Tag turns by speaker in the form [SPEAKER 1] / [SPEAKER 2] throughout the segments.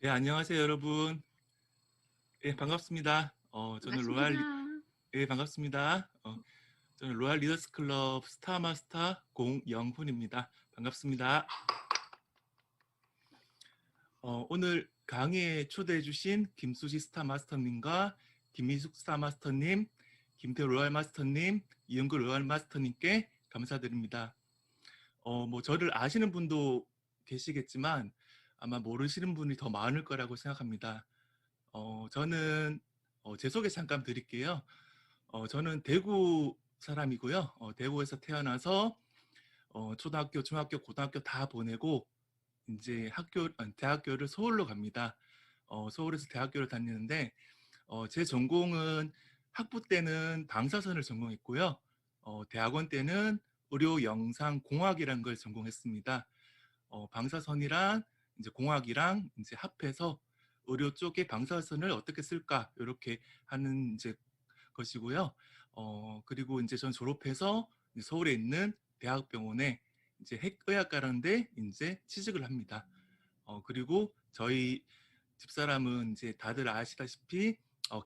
[SPEAKER 1] 네, 안녕하세요, 여러분. 예, 반갑습니다. 저는
[SPEAKER 2] 반갑습니다.
[SPEAKER 1] 예, 반갑습니다. 저는 로얄 리더스 클럽 스타마스터 공영훈입니다. 반갑습니다. 오늘 강의에 초대해 주신 김수지 스타마스터님과 김미숙 스타마스터님, 김태호 로얄 마스터님, 이영구 로얄 마스터님께 감사드립니다. 뭐 저를 아시는 분도 계시겠지만 아마 모르시는 분이 더 많을 거라고 생각합니다. 저는 제 소개 잠깐 드릴게요. 저는 대구 사람이고요. 대구에서 태어나서 초등학교, 중학교, 고등학교 다 보내고 이제 대학교를 서울로 갑니다. 서울에서 대학교를 다니는데 제 전공은 학부 때는 방사선을 전공했고요. 대학원 때는 의료 영상 공학이라는 걸 전공했습니다. 방사선이랑 이제 공학이랑 이제 합해서 의료 쪽에 방사선을 어떻게 쓸까 이렇게 하는 이제 것이고요. 그리고 이제 전 졸업해서 이제 서울에 있는 대학병원에 이제 핵의학과라는데 이제 취직을 합니다. 그리고 저희 집사람은 이제 다들 아시다시피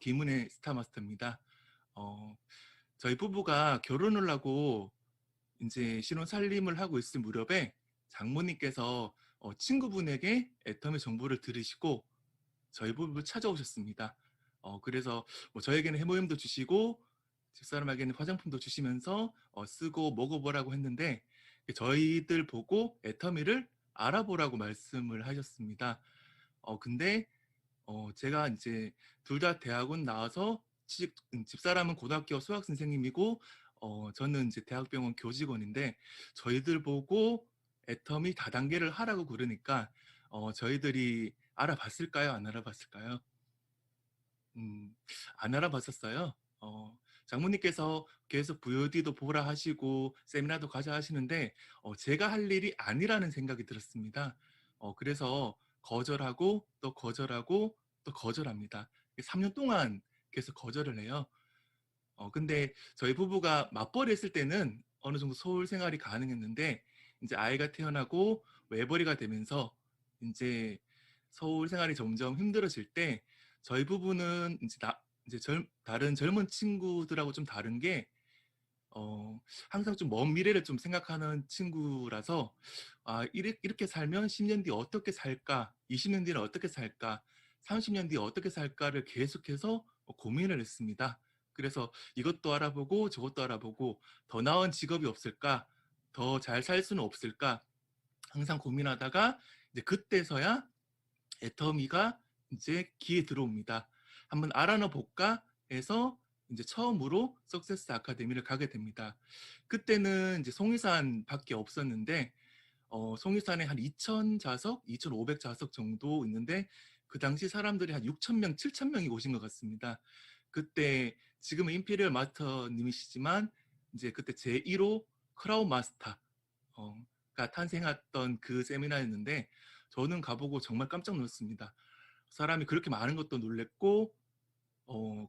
[SPEAKER 1] 김은혜 스타마스터입니다. 어, 저희 부부가 결혼을 하고 이제 신혼 살림을 하고 있을 무렵에 장모님께서 친구분에게 애터미 정보를 들으시고 저희 부부를 찾아오셨습니다. 그래서 뭐 저에게는 해모임도 주시고 집사람에게는 화장품도 주시면서 쓰고 먹어보라고 했는데 저희들 보고 애터미를 알아보라고 말씀을 하셨습니다. 근데 제가 이제 둘 다 대학원 나와서 집사람은 고등학교 수학 선생님이고 저는 이제 대학병원 교직원인데 저희들 보고 애터미 다단계를 하라고 그러니까 저희들이 알아봤을까요? 안 알아봤을까요? 음, 안 알아봤었어요. 장모님께서 계속 VOD도 보라 하시고 세미나도 가자 하시는데 제가 할 일이 아니라는 생각이 들었습니다. 그래서 거절하고 또 거절하고 또 거절합니다. 3년 동안 계속 거절을 해요. 근데 저희 부부가 맞벌이 했을 때는 어느 정도 서울 생활이 가능했는데 이제 아이가 태어나고 외벌이가 되면서 이제 서울 생활이 점점 힘들어질 때 저희 부부는 이제 다른 젊은 친구들하고 좀 다른 게 어, 항상 좀 먼 미래를 좀 생각하는 친구라서 이렇게 살면 10년 뒤 어떻게 살까? 20년 뒤는 어떻게 살까? 30년 뒤 어떻게 살까를 계속해서 고민을 했습니다. 그래서 이것도 알아보고 저것도 알아보고 더 나은 직업이 없을까? 더 잘 살 수는 없을까? 항상 고민하다가 이제 그때서야 애터미가 이제 귀에 들어옵니다. 한번 알아나 볼까 해서 이제 처음으로 석세스 아카데미를 가게 됩니다. 그때는 이제 송이산밖에 없었는데 송이산에 한 2,000좌석, 2,500좌석 정도 있는데 그 당시 사람들이 한 6,000명, 7,000명이 오신 것 같습니다. 그때 지금은 임페리얼 마스터님이시지만 이제 그때 제1호 크라운 마스터가 탄생했던 그 세미나였는데 저는 가보고 정말 깜짝 놀랐습니다. 사람이 그렇게 많은 것도 놀랬고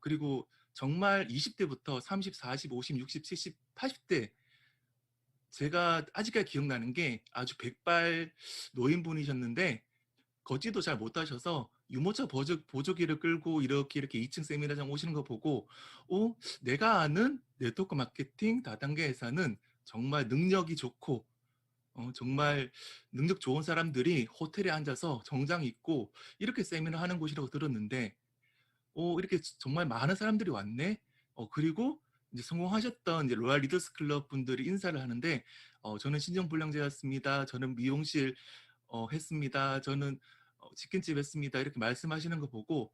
[SPEAKER 1] 그리고 정말 20대부터 30, 40, 50, 60, 70, 80대 제가 아직까지 기억나는 게 아주 백발 노인분이셨는데 걷지도 잘 못하셔서 유모차 보조기를 끌고 이렇게 2층 세미나장 오시는 거 보고 내가 아는 네트워크 마케팅 다단계 회사는 정말 능력이 좋고 정말 능력 좋은 사람들이 호텔에 앉아서 정장 입고 이렇게 세미나 하는 곳이라고 들었는데 이렇게 정말 많은 사람들이 왔네. 그리고 이제 성공하셨던 이제 로얄 리더스 클럽 분들이 인사를 하는데 저는 신종불량자였습니다. 저는 미용실 했습니다. 저는 치킨집 했습니다. 이렇게 말씀하시는 거 보고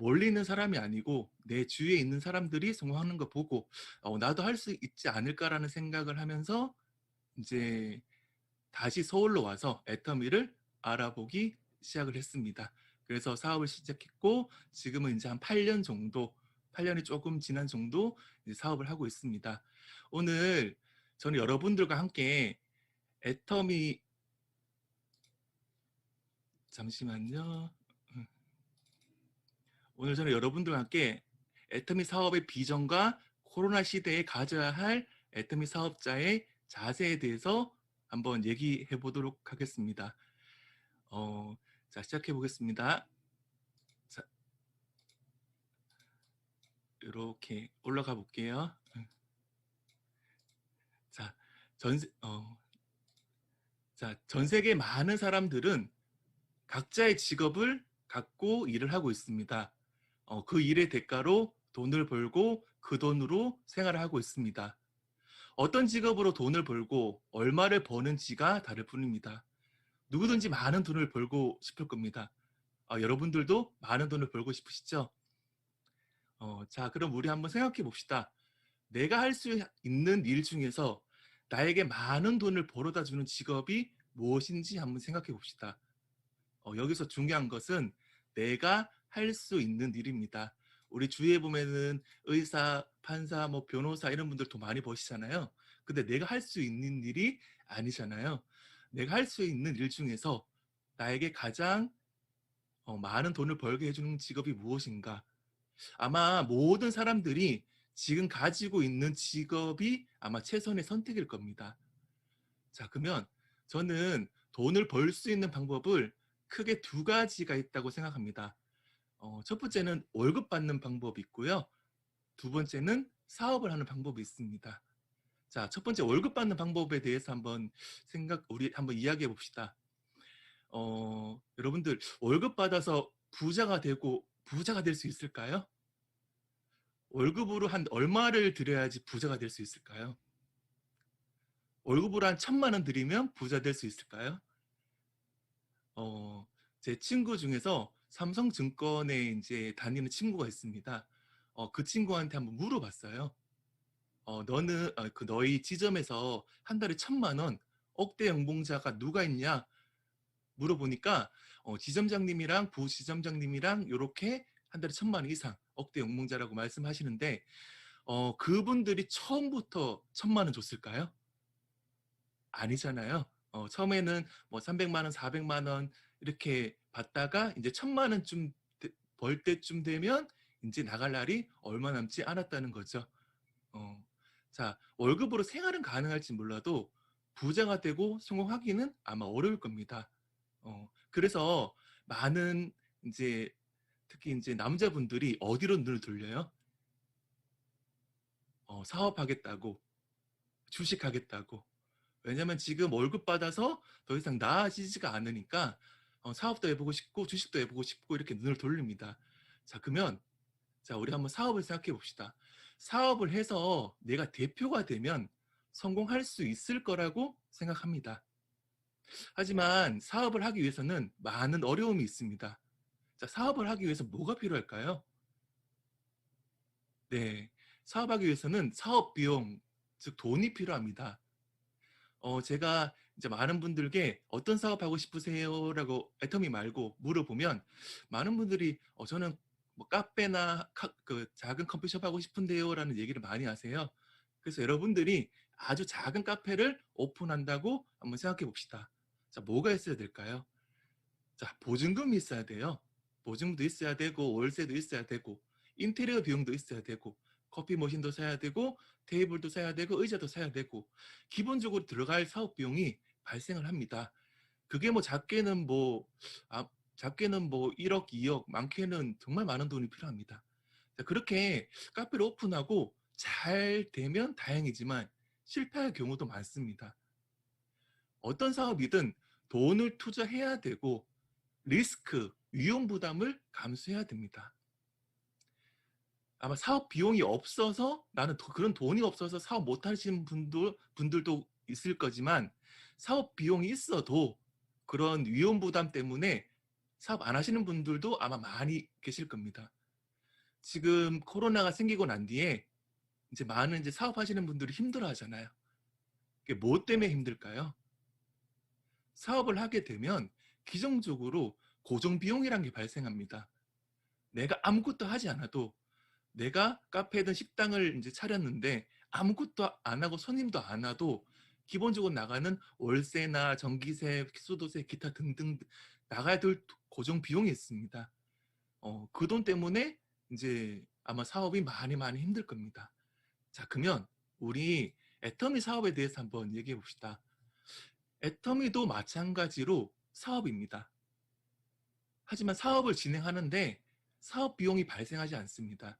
[SPEAKER 1] 멀리 있는 사람이 아니고 내 주위에 있는 사람들이 성공하는 거 보고 나도 할 수 있지 않을까라는 생각을 하면서 이제 다시 서울로 와서 애터미를 알아보기 시작을 했습니다. 그래서 사업을 시작했고 지금은 이제 한 8년 정도, 8년이 조금 지난 정도 이제 사업을 하고 있습니다. 오늘 저는 여러분들과 함께 애터미 잠시만요. 오늘 저는 여러분들과 함께 애터미 사업의 비전과 코로나 시대에 가져야 할 애터미 사업자의 자세에 대해서 한번 얘기해 보도록 하겠습니다. 어, 자, 시작해 보겠습니다. 자, 이렇게 올라가 볼게요. 자, 전 세계 많은 사람들은 각자의 직업을 갖고 일을 하고 있습니다. 그 일의 대가로 돈을 벌고 그 돈으로 생활을 하고 있습니다. 어떤 직업으로 돈을 벌고 얼마를 버는지가 다를 뿐입니다. 누구든지 많은 돈을 벌고 싶을 겁니다. 여러분들도 많은 돈을 벌고 싶으시죠? 자, 그럼 우리 한번 생각해 봅시다. 내가 할 수 있는 일 중에서 나에게 많은 돈을 벌어다 주는 직업이 무엇인지 한번 생각해 봅시다. 여기서 중요한 것은 내가 할 수 있는 일입니다. 우리 주위에 보면은 의사, 판사, 뭐 변호사 이런 분들 돈 많이 버시잖아요. 근데 내가 할 수 있는 일이 아니잖아요. 내가 할 수 있는 일 중에서 나에게 가장 많은 돈을 벌게 해주는 직업이 무엇인가? 아마 모든 사람들이 지금 가지고 있는 직업이 아마 최선의 선택일 겁니다. 자, 그러면 저는 돈을 벌 수 있는 방법을 크게 두 가지가 있다고 생각합니다. 첫 번째는 월급 받는 방법이 있고요. 두 번째는 사업을 하는 방법이 있습니다. 자, 첫 번째 월급 받는 방법에 대해서 우리 한번 이야기해 봅시다. 여러분들 월급 받아서 부자가 될 수 있을까요? 월급으로 한 얼마를 드려야지 부자가 될 수 있을까요? 월급으로 한 1,000만 원 드리면 부자 될 수 있을까요? 어, 제 친구 중에서 삼성증권에 이제 다니는 친구가 있습니다. 그 친구한테 한번 물어봤어요. 너희 지점에서 한 달에 1,000만 원 억대 연봉자가 누가 있냐? 물어보니까 지점장님이랑 부지점장님이랑 이렇게 한 달에 1,000만 원 이상 억대 연봉자라고 말씀하시는데 그분들이 처음부터 1,000만 원 줬을까요? 아니잖아요. 처음에는 뭐 300만 원, 400만 원 이렇게 받다가 이제 1,000만 원쯤 벌 때쯤 되면 이제 나갈 날이 얼마 남지 않았다는 거죠. 어, 자, 월급으로 생활은 가능할지 몰라도 부자가 되고 성공하기는 아마 어려울 겁니다. 그래서 많은 이제 특히 이제 남자분들이 어디로 눈을 돌려요? 사업하겠다고, 주식하겠다고. 왜냐면 지금 월급 받아서 더 이상 나아지지가 않으니까 사업도 해보고 싶고 주식도 해보고 싶고 이렇게 눈을 돌립니다. 자, 그러면 자, 우리 한번 사업을 생각해 봅시다. 사업을 해서 내가 대표가 되면 성공할 수 있을 거라고 생각합니다. 하지만 사업을 하기 위해서는 많은 어려움이 있습니다. 자, 사업을 하기 위해서 뭐가 필요할까요? 네, 사업하기 위해서는 사업 비용, 즉 돈이 필요합니다. 제가 이제 많은 분들께 어떤 사업 하고 싶으세요라고 애터미 말고 물어보면 많은 분들이 저는 뭐 카페나 그 작은 커피숍 하고 싶은데요라는 얘기를 많이 하세요. 그래서 여러분들이 아주 작은 카페를 오픈한다고 한번 생각해 봅시다. 자, 뭐가 있어야 될까요? 자, 보증금이 있어야 돼요. 보증금도 있어야 되고 월세도 있어야 되고 인테리어 비용도 있어야 되고 커피 머신도 사야 되고 테이블도 사야 되고 의자도 사야 되고 기본적으로 들어갈 사업 비용이 발생을 합니다. 그게 뭐 작게는 뭐 1억, 2억, 많게는 정말 많은 돈이 필요합니다. 자, 그렇게 카페를 오픈하고 잘 되면 다행이지만 실패할 경우도 많습니다. 어떤 사업이든 돈을 투자해야 되고 리스크, 위험 부담을 감수해야 됩니다. 아마 사업 비용이 없어서 그런 돈이 없어서 사업 못 하시는 분들도 있을 거지만 사업 비용이 있어도 그런 위험 부담 때문에 사업 안 하시는 분들도 아마 많이 계실 겁니다. 지금 코로나가 생기고 난 뒤에 이제 많은 이제 사업하시는 분들이 힘들어 하잖아요. 그게 뭐 때문에 힘들까요? 사업을 하게 되면 기정적으로 고정 비용이란 게 발생합니다. 내가 아무것도 하지 않아도 내가 카페든 식당을 이제 차렸는데 아무것도 안 하고 손님도 안 와도 기본적으로 나가는 월세나 전기세, 수도세, 기타 등등 나가야 될 고정 비용이 있습니다. 그 돈 때문에 이제 아마 사업이 많이 많이 힘들 겁니다. 자, 그러면 우리 애터미 사업에 대해서 한번 얘기해 봅시다. 애터미도 마찬가지로 사업입니다. 하지만 사업을 진행하는데 사업 비용이 발생하지 않습니다.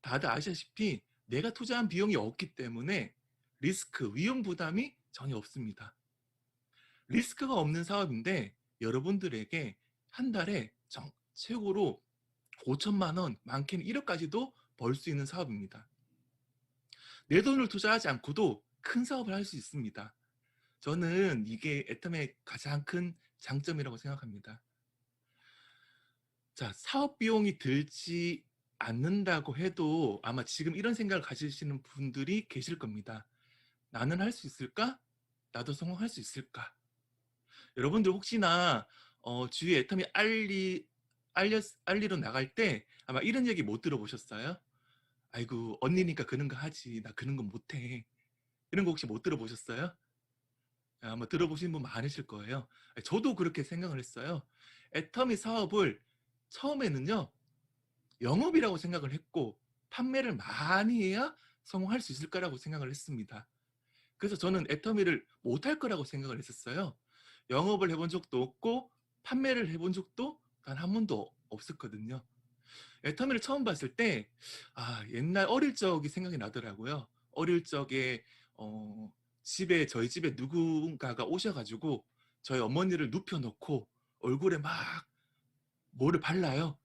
[SPEAKER 1] 다들 아시다시피 내가 투자한 비용이 없기 때문에 리스크, 위험 부담이 전혀 없습니다. 리스크가 없는 사업인데 여러분들에게 한 달에 최고로 5천만 원, 많게는 1억까지도 벌 수 있는 사업입니다. 내 돈을 투자하지 않고도 큰 사업을 할 수 있습니다. 저는 이게 애텀의 가장 큰 장점이라고 생각합니다. 자, 사업 비용이 들지 않는다고 해도 아마 지금 이런 생각을 가지시는 분들이 계실 겁니다. 나는 할 수 있을까? 나도 성공할 수 있을까? 여러분들 혹시나 주위에 애텀이 알리러 나갈 때 아마 이런 얘기 못 들어보셨어요? 아이고, 언니니까 그런 거 하지. 나 그런 건 못해. 이런 거 혹시 못 들어보셨어요? 아마 들어보신 분 많으실 거예요. 저도 그렇게 생각을 했어요. 애터미 사업을 처음에는요, 영업이라고 생각을 했고, 판매를 많이 해야 성공할 수 있을 거라고 생각을 했습니다. 그래서 저는 애터미를 못할 거라고 생각을 했었어요. 영업을 해본 적도 없고, 판매를 해본 적도 단 한 번도 없었거든요. 애터미를 처음 봤을 때, 옛날 어릴 적이 생각이 나더라고요. 어릴 적에, 저희 집에 누군가가 오셔가지고, 저희 어머니를 눕혀놓고, 얼굴에 막 뭐를 발라요.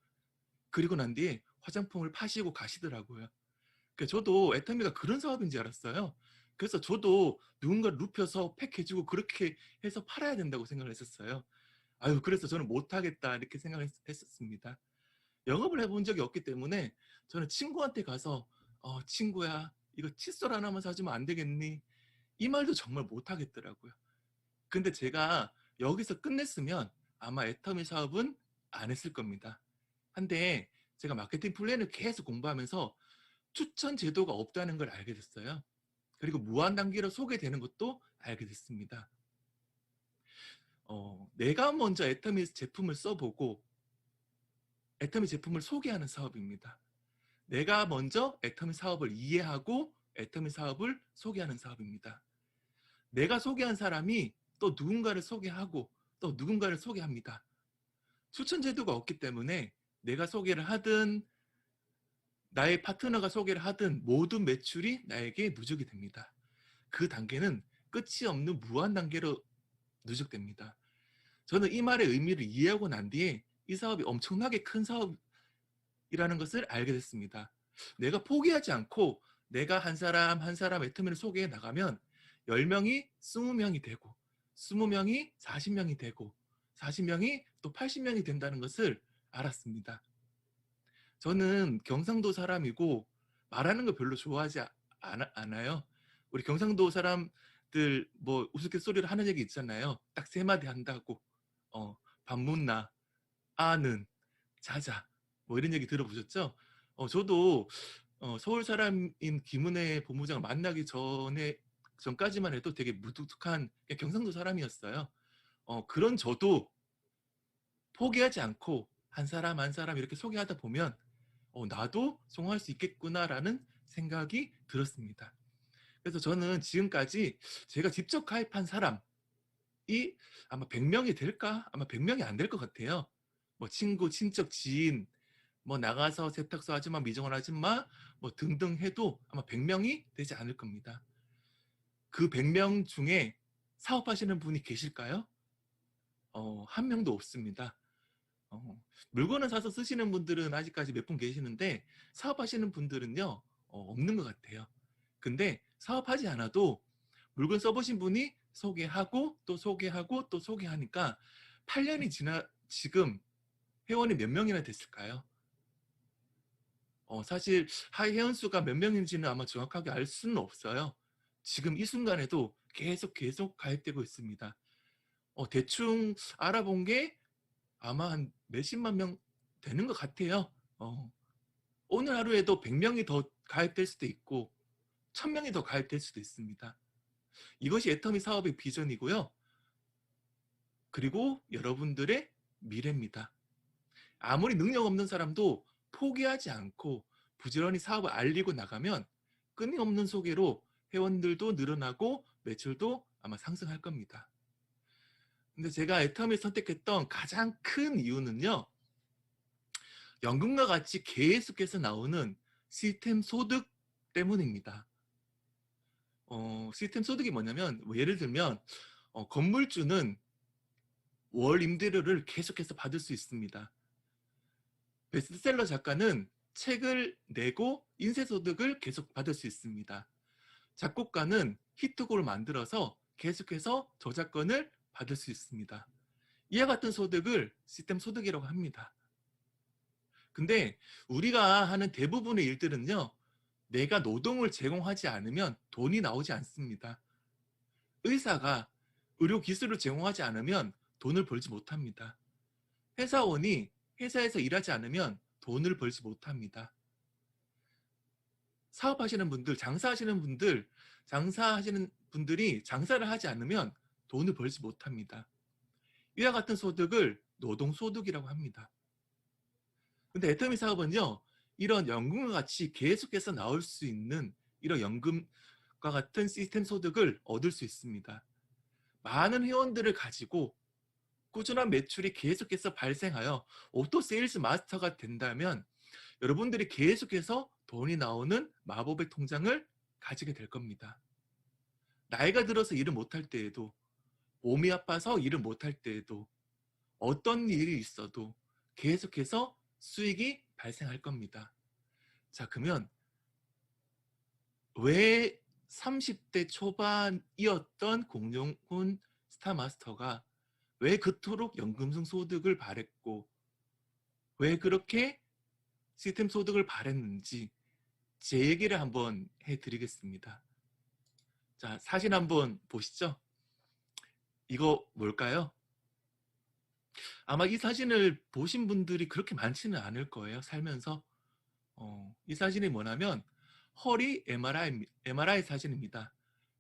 [SPEAKER 1] 그리고 난 뒤에 화장품을 파시고 가시더라고요. 저도 애터미가 그런 사업인 줄 알았어요. 그래서 저도 누군가를 눕혀서 팩해주고 그렇게 해서 팔아야 된다고 생각을 했었어요. 그래서 저는 못하겠다, 이렇게 생각을 했었습니다. 영업을 해본 적이 없기 때문에 저는 친구한테 가서 친구야, 이거 칫솔 하나만 사주면 안 되겠니? 이 말도 정말 못하겠더라고요. 근데 제가 여기서 끝냈으면 아마 애터미 사업은 안 했을 겁니다. 한데 제가 마케팅 플랜을 계속 공부하면서 추천 제도가 없다는 걸 알게 됐어요. 그리고 무한 단계로 소개되는 것도 알게 됐습니다. 내가 먼저 애터미 제품을 써보고 애터미 제품을 소개하는 사업입니다. 내가 먼저 애터미 사업을 이해하고 애터미 사업을 소개하는 사업입니다. 내가 소개한 사람이 또 누군가를 소개하고 또 누군가를 소개합니다. 추천 제도가 없기 때문에 내가 소개를 하든 나의 파트너가 소개를 하든 모든 매출이 나에게 누적이 됩니다. 그 단계는 끝이 없는 무한 단계로 누적됩니다. 저는 이 말의 의미를 이해하고 난 뒤에 이 사업이 엄청나게 큰 사업이라는 것을 알게 됐습니다. 내가 포기하지 않고 내가 한 사람 한 사람 애터미를 소개해 나가면 10명이 20명이 되고 20명이 40명이 되고 40명이 또 80명이 된다는 것을 알았습니다. 저는 경상도 사람이고 말하는 거 별로 좋아하지 않아요. 우리 경상도 사람들 뭐 우스갯소리를 하는 얘기 있잖아요. 딱 3마디 한다고. 반문나, 아는, 자자, 뭐 이런 얘기 들어보셨죠? 저도 서울 사람인 김은혜 본부장을 만나기 전까지만 해도 되게 무뚝뚝한 경상도 사람이었어요. 그런 저도 포기하지 않고 한 사람 한 사람 이렇게 소개하다 보면 나도 성공할 수 있겠구나라는 생각이 들었습니다. 그래서 저는 지금까지 제가 직접 가입한 사람이 아마 100명이 될까? 아마 100명이 안 될 것 같아요. 뭐 친구, 친척, 지인, 뭐 나가서 세탁소 아줌마, 미정원 아줌마 뭐 등등 해도 아마 100명이 되지 않을 겁니다. 그 100명 중에 사업하시는 분이 계실까요? 한 명도 없습니다. 물건을 사서 쓰시는 분들은 아직까지 몇 분 계시는데 사업하시는 분들은요, 없는 것 같아요. 근데 사업하지 않아도 물건 써보신 분이 소개하고 또 소개하고 또 소개하니까 8년이 지금 회원이 몇 명이나 됐을까요? 사실 회원 수가 몇 명인지는 아마 정확하게 알 수는 없어요. 지금 이 순간에도 계속 가입되고 있습니다. 대충 알아본 게 아마 한 몇십만 명 되는 것 같아요. 오늘 하루에도 100명이 더 가입될 수도 있고 1000명이 더 가입될 수도 있습니다. 이것이 애터미 사업의 비전이고요. 그리고 여러분들의 미래입니다. 아무리 능력 없는 사람도 포기하지 않고 부지런히 사업을 알리고 나가면 끊임없는 소개로 회원들도 늘어나고 매출도 아마 상승할 겁니다. 근데 제가 애터미를 선택했던 가장 큰 이유는요. 연금과 같이 계속해서 나오는 시스템 소득 때문입니다. 시스템 소득이 뭐냐면 예를 들면 건물주는 월 임대료를 계속해서 받을 수 있습니다. 베스트셀러 작가는 책을 내고 인쇄소득을 계속 받을 수 있습니다. 작곡가는 히트곡을 만들어서 계속해서 저작권을 받을 수 있습니다. 이와 같은 소득을 시스템 소득이라고 합니다. 근데 우리가 하는 대부분의 일들은요. 내가 노동을 제공하지 않으면 돈이 나오지 않습니다. 의사가 의료 기술을 제공하지 않으면 돈을 벌지 못합니다. 회사원이 회사에서 일하지 않으면 돈을 벌지 못합니다. 사업하시는 분들, 장사하시는 분들이 장사를 하지 않으면 돈을 벌지 못합니다. 이와 같은 소득을 노동소득이라고 합니다. 근데 애터미 사업은요, 이런 연금과 같이 계속해서 나올 수 있는 이런 연금과 같은 시스템 소득을 얻을 수 있습니다. 많은 회원들을 가지고 꾸준한 매출이 계속해서 발생하여 오토 세일즈 마스터가 된다면 여러분들이 계속해서 돈이 나오는 마법의 통장을 가지게 될 겁니다. 나이가 들어서 일을 못할 때에도, 몸이 아파서 일을 못할 때에도, 어떤 일이 있어도 계속해서 수익이 발생할 겁니다. 자, 그러면 왜 30대 초반이었던 공룡훈 스타마스터가 왜 그토록 연금성 소득을 바랬고 왜 그렇게 시스템 소득을 바랬는지 제 얘기를 한번 해드리겠습니다. 자, 사진 한번 보시죠. 이거 뭘까요? 아마 이 사진을 보신 분들이 그렇게 많지는 않을 거예요. 살면서. 이 사진이 뭐냐면 허리 MRI 사진입니다.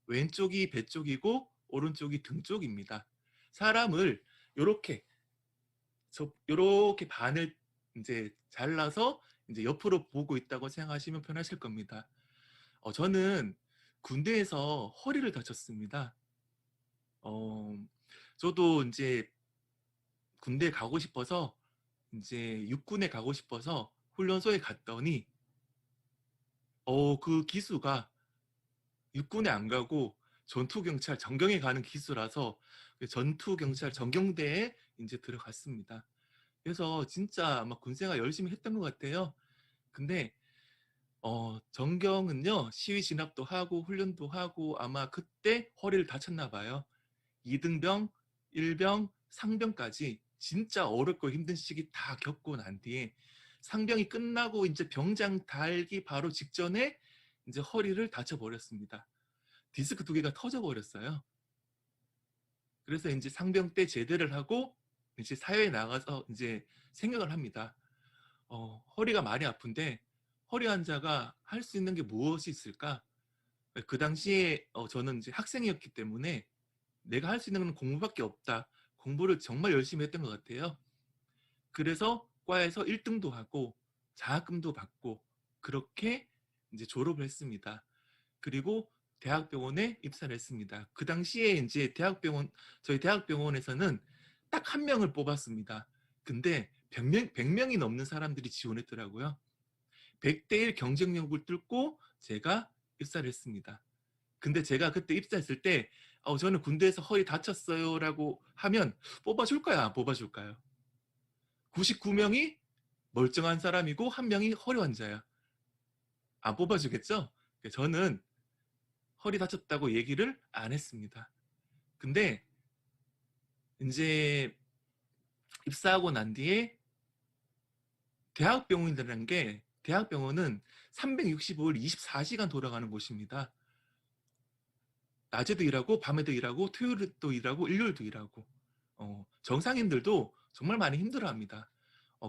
[SPEAKER 1] 왼쪽이 배 쪽이고 오른쪽이 등 쪽입니다. 사람을 요렇게 반을 이제 잘라서 이제 옆으로 보고 있다고 생각하시면 편하실 겁니다. 저는 군대에서 허리를 다쳤습니다. 저도 이제 군대 가고 싶어서 이제 육군에 가고 싶어서 훈련소에 갔더니 그 기수가 육군에 안 가고 전투경찰 전경에 가는 기수라서 전투경찰 전경대에 이제 들어갔습니다. 그래서 진짜 아마 군생활 열심히 했던 것 같아요. 근데 전경은요 시위 진압도 하고 훈련도 하고 아마 그때 허리를 다쳤나 봐요. 2등병, 1병, 상병까지 진짜 어렵고 힘든 시기 다 겪고 난 뒤에 상병이 끝나고 이제 병장 달기 바로 직전에 이제 허리를 다쳐버렸습니다. 디스크 2개가 터져버렸어요. 그래서 이제 상병 때 제대를 하고 이제 사회에 나가서 이제 생각을 합니다. 허리가 많이 아픈데 허리 환자가 할 수 있는 게 무엇이 있을까? 그 당시에 저는 이제 학생이었기 때문에 내가 할 수 있는 건 공부밖에 없다. 공부를 정말 열심히 했던 것 같아요. 그래서 과에서 1등도 하고 장학금도 받고 그렇게 이제 졸업을 했습니다. 그리고 대학병원에 입사를 했습니다. 그 당시에 이제 저희 대학병원에서는 딱 한 명을 뽑았습니다. 근데 100명이 넘는 사람들이 지원했더라고요. 100대 1 경쟁력을 뚫고 제가 입사를 했습니다. 근데 제가 그때 입사했을 때 저는 군대에서 허리 다쳤어요 라고 하면 뽑아줄까요? 안 뽑아줄까요? 99명이 멀쩡한 사람이고 한 명이 허리 환자야. 안 뽑아주겠죠? 저는 허리 다쳤다고 얘기를 안 했습니다. 근데 이제 입사하고 난 뒤에 대학병원은 365일 24시간 돌아가는 곳입니다. 낮에도 일하고 밤에도 일하고 토요일도 일하고 일요일도 일하고 정상인들도 정말 많이 힘들어합니다.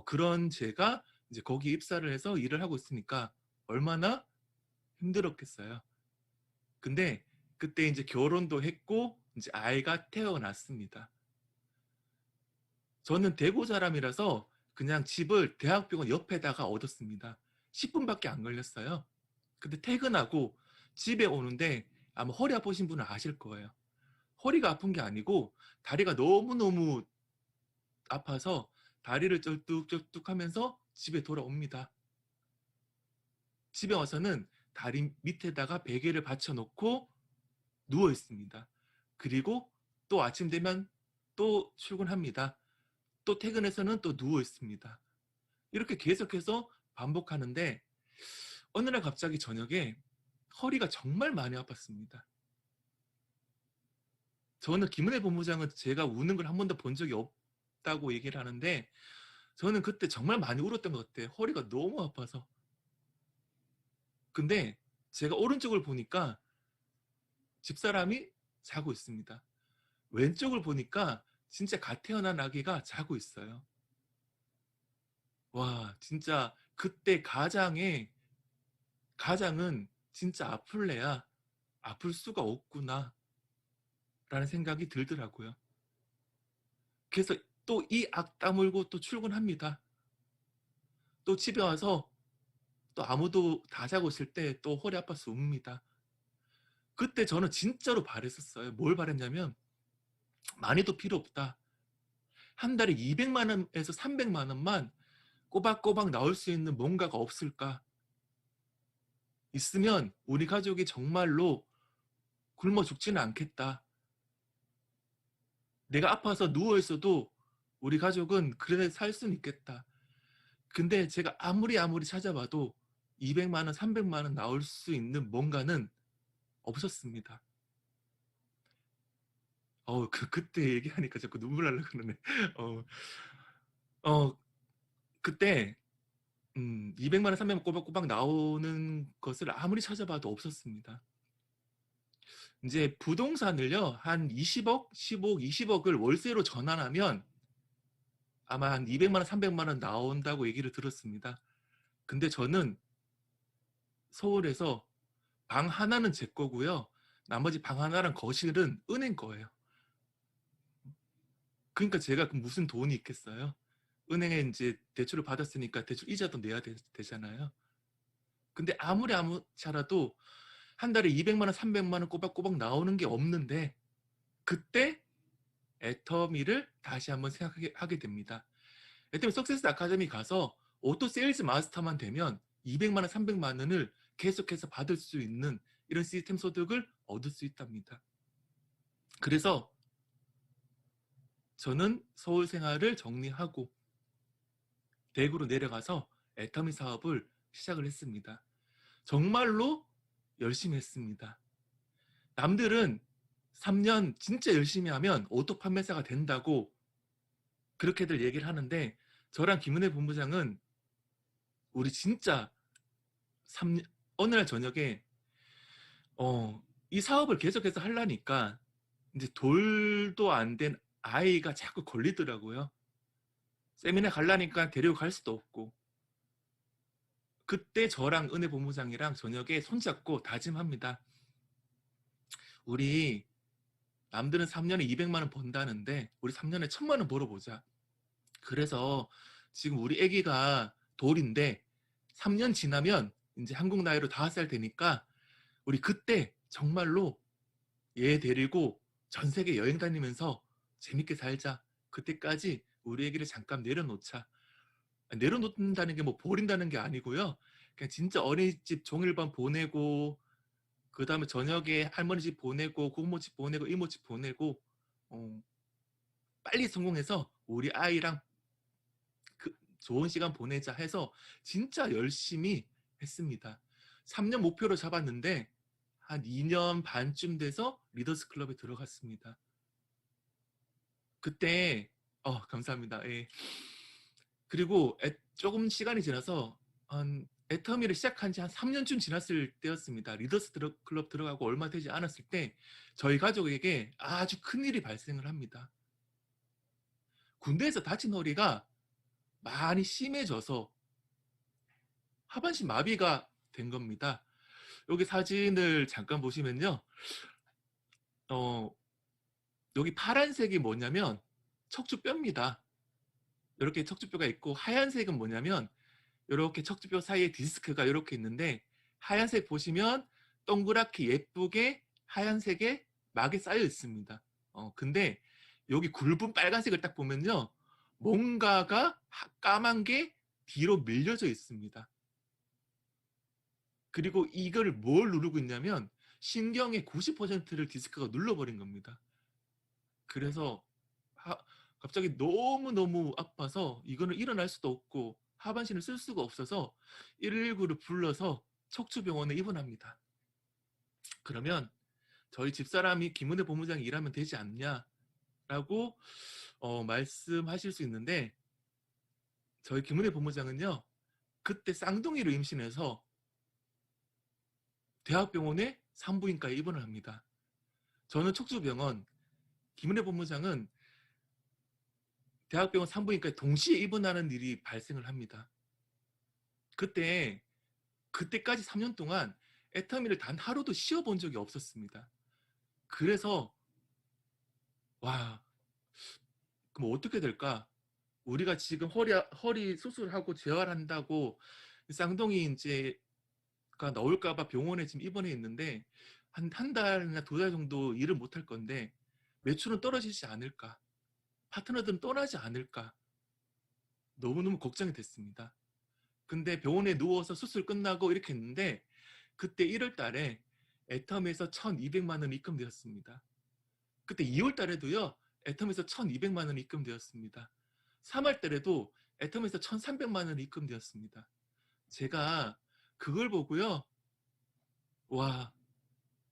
[SPEAKER 1] 그런 제가 이제 거기 입사를 해서 일을 하고 있으니까 얼마나 힘들었겠어요. 근데 그때 이제 결혼도 했고 이제 아이가 태어났습니다. 저는 대구 사람이라서 그냥 집을 대학병원 옆에다가 얻었습니다. 10분밖에 안 걸렸어요. 근데 퇴근하고 집에 오는데 아마 허리 아프신 분은 아실 거예요. 허리가 아픈 게 아니고 다리가 너무너무 아파서 다리를 쩔뚝쩔뚝 하면서 집에 돌아옵니다. 집에 와서는 다리 밑에다가 베개를 받쳐놓고 누워 있습니다. 그리고 또 아침 되면 또 출근합니다. 또 퇴근해서는 또 누워 있습니다. 이렇게 계속해서 반복하는데 어느 날 갑자기 저녁에 허리가 정말 많이 아팠습니다. 저는 김은혜 본부장은 제가 우는 걸 한 번도 본 적이 없다고 얘기를 하는데 저는 그때 정말 많이 울었던 것 같아요. 허리가 너무 아파서. 근데 제가 오른쪽을 보니까 집사람이 자고 있습니다. 왼쪽을 보니까 진짜 갓 태어난 아기가 자고 있어요. 와, 진짜 그때 가장은 진짜 아플래야 아플 수가 없구나 라는 생각이 들더라고요. 그래서 또 이 악 다물고 또 출근합니다. 또 집에 와서 또 아무도 다 자고 있을 때 또 허리 아파서 웁니다. 그때 저는 진짜로 바랬었어요. 뭘 바랬냐면 많이도 필요 없다. 한 달에 200만 원에서 300만 원만 꼬박꼬박 나올 수 있는 뭔가가 없을까? 있으면 우리 가족이 정말로 굶어 죽지는 않겠다. 내가 아파서 누워있어도 우리 가족은 그래 살 수는 있겠다. 근데 제가 아무리 찾아봐도 200만 원, 300만 원 나올 수 있는 뭔가는 없었습니다. 그때 얘기하니까 자꾸 눈물 나려고 그러네. 어, 어, 그때 200만 원, 300만 원 꼬박꼬박 나오는 것을 아무리 찾아봐도 없었습니다. 이제 부동산을요, 한 20억, 10억, 20억을 월세로 전환하면 아마 한 200만 원, 300만 원 나온다고 얘기를 들었습니다. 근데 저는 서울에서 방 하나는 제 거고요. 나머지 방 하나랑 거실은 은행 거예요. 그러니까 제가 무슨 돈이 있겠어요? 은행에 이제 대출을 받았으니까 대출 이자도 내야 되잖아요. 근데 아무리 찾아도 한 달에 200만 원, 300만 원 꼬박꼬박 나오는 게 없는데 그때 애터미를 다시 한번 생각하게 됩니다. 애터미 석세스 아카데미 가서 오토 세일즈 마스터만 되면 200만 원, 300만 원을 계속해서 받을 수 있는 이런 시스템 소득을 얻을 수 있답니다. 그래서 저는 서울 생활을 정리하고 대구로 내려가서 애터미 사업을 시작을 했습니다. 정말로 열심히 했습니다. 남들은 3년 진짜 열심히 하면 오토 판매사가 된다고 그렇게들 얘기를 하는데 저랑 김은혜 본부장은 우리 진짜 3년, 어느 날 저녁에 이 사업을 계속해서 하려니까 이제 돌도 안 된 아이가 자꾸 걸리더라고요. 세미나 가려니까 데리고 갈 수도 없고. 그때 저랑 은혜 본부장이랑 저녁에 손잡고 다짐합니다. 우리 남들은 3년에 200만 원 번다는데 우리 3년에 1000만 원 벌어보자. 그래서 지금 우리 애기가 돌인데 3년 지나면 이제 한국 나이로 5살 되니까 우리 그때 정말로 얘 데리고 전 세계 여행 다니면서 재밌게 살자. 그때까지 우리 애기를 잠깐 내려놓자. 내려놓는다는 게 뭐 버린다는 게 아니고요. 그냥 진짜 어린이집 종일반 보내고 그 다음에 저녁에 할머니 집 보내고 고모 집 보내고 이모 집 보내고 빨리 성공해서 우리 아이랑 좋은 시간 보내자 해서 진짜 열심히 했습니다. 3년 목표로 잡았는데 한 2년 반쯤 돼서 리더스 클럽에 들어갔습니다. 그때 감사합니다. 예. 그리고 조금 시간이 지나서 애터미를 시작한 지 한 3년쯤 지났을 때였습니다. 리더스 클럽 들어가고 얼마 되지 않았을 때 저희 가족에게 아주 큰일이 발생을 합니다. 군대에서 다친 허리가 많이 심해져서 하반신 마비가 된 겁니다. 여기 사진을 잠깐 보시면요. 여기 파란색이 뭐냐면 척추뼈입니다. 이렇게 척추뼈가 있고 하얀색은 뭐냐면 이렇게 척추뼈 사이에 디스크가 이렇게 있는데 하얀색 보시면 동그랗게 예쁘게 하얀색에 막이 쌓여 있습니다. 근데 여기 굵은 빨간색을 딱 보면요. 뭔가가 까만 게 뒤로 밀려져 있습니다. 그리고 이거를 뭘 누르고 있냐면 신경의 90%를 디스크가 눌러버린 겁니다. 그래서 갑자기 너무너무 아파서 이거는 일어날 수도 없고 하반신을 쓸 수가 없어서 119를 불러서 척추병원에 입원합니다. 그러면 저희 집사람이 김은혜 본부장이 일하면 되지 않냐라고 말씀하실 수 있는데, 저희 김은혜 본부장은요 그때 쌍둥이로 임신해서 대학병원에 산부인과에 입원을 합니다. 저는 척추병원, 김은혜 본부장은 대학병원 산부인과에 동시에 입원하는 일이 발생을 합니다. 그때까지 3년 동안 애터미를 단 하루도 쉬어본 적이 없었습니다. 그래서 와, 그럼 어떻게 될까? 우리가 지금 허리 수술하고 재활한다고 쌍둥이 이제가 나올까봐 병원에 지금 입원해 있는데 한 달이나 2달 정도 일을 못 할 건데 매출은 떨어지지 않을까? 파트너들은 떠나지 않을까? 너무너무 걱정이 됐습니다. 근데 병원에 누워서 수술 끝나고 이렇게 했는데 그때 1월 달에 애텀에서 1,200만 원 입금되었습니다. 그때 2월 달에도요. 애텀에서 1,200만 원 입금되었습니다. 3월 달에도 애텀에서 1,300만 원 입금되었습니다. 제가 그걸 보고요. 와,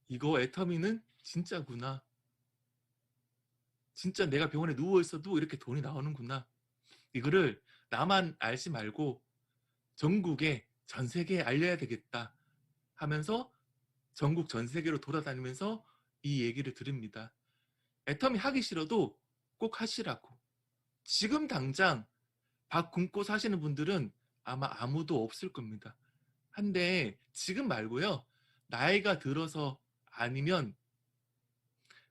[SPEAKER 1] 이거 애터미는 진짜구나. 진짜 내가 병원에 누워있어도 이렇게 돈이 나오는구나. 이거를 나만 알지 말고 전국에 전 세계에 알려야 되겠다 하면서 전국 전 세계로 돌아다니면서 이 얘기를 드립니다. 애터미 하기 싫어도 꼭 하시라고. 지금 당장 밥 굶고 사시는 분들은 아마 아무도 없을 겁니다. 한데 지금 말고요. 나이가 들어서 아니면